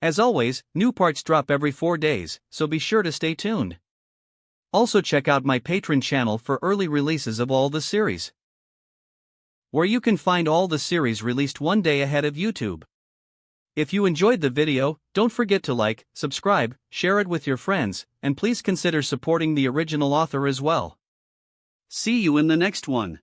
As always, new parts drop every 4 days, so be sure to stay tuned. Also check out my Patreon channel for early releases of all the series, where you can find all the series released one day ahead of YouTube. If you enjoyed the video, don't forget to like, subscribe, share it with your friends, and please consider supporting the original author as well. See you in the next one.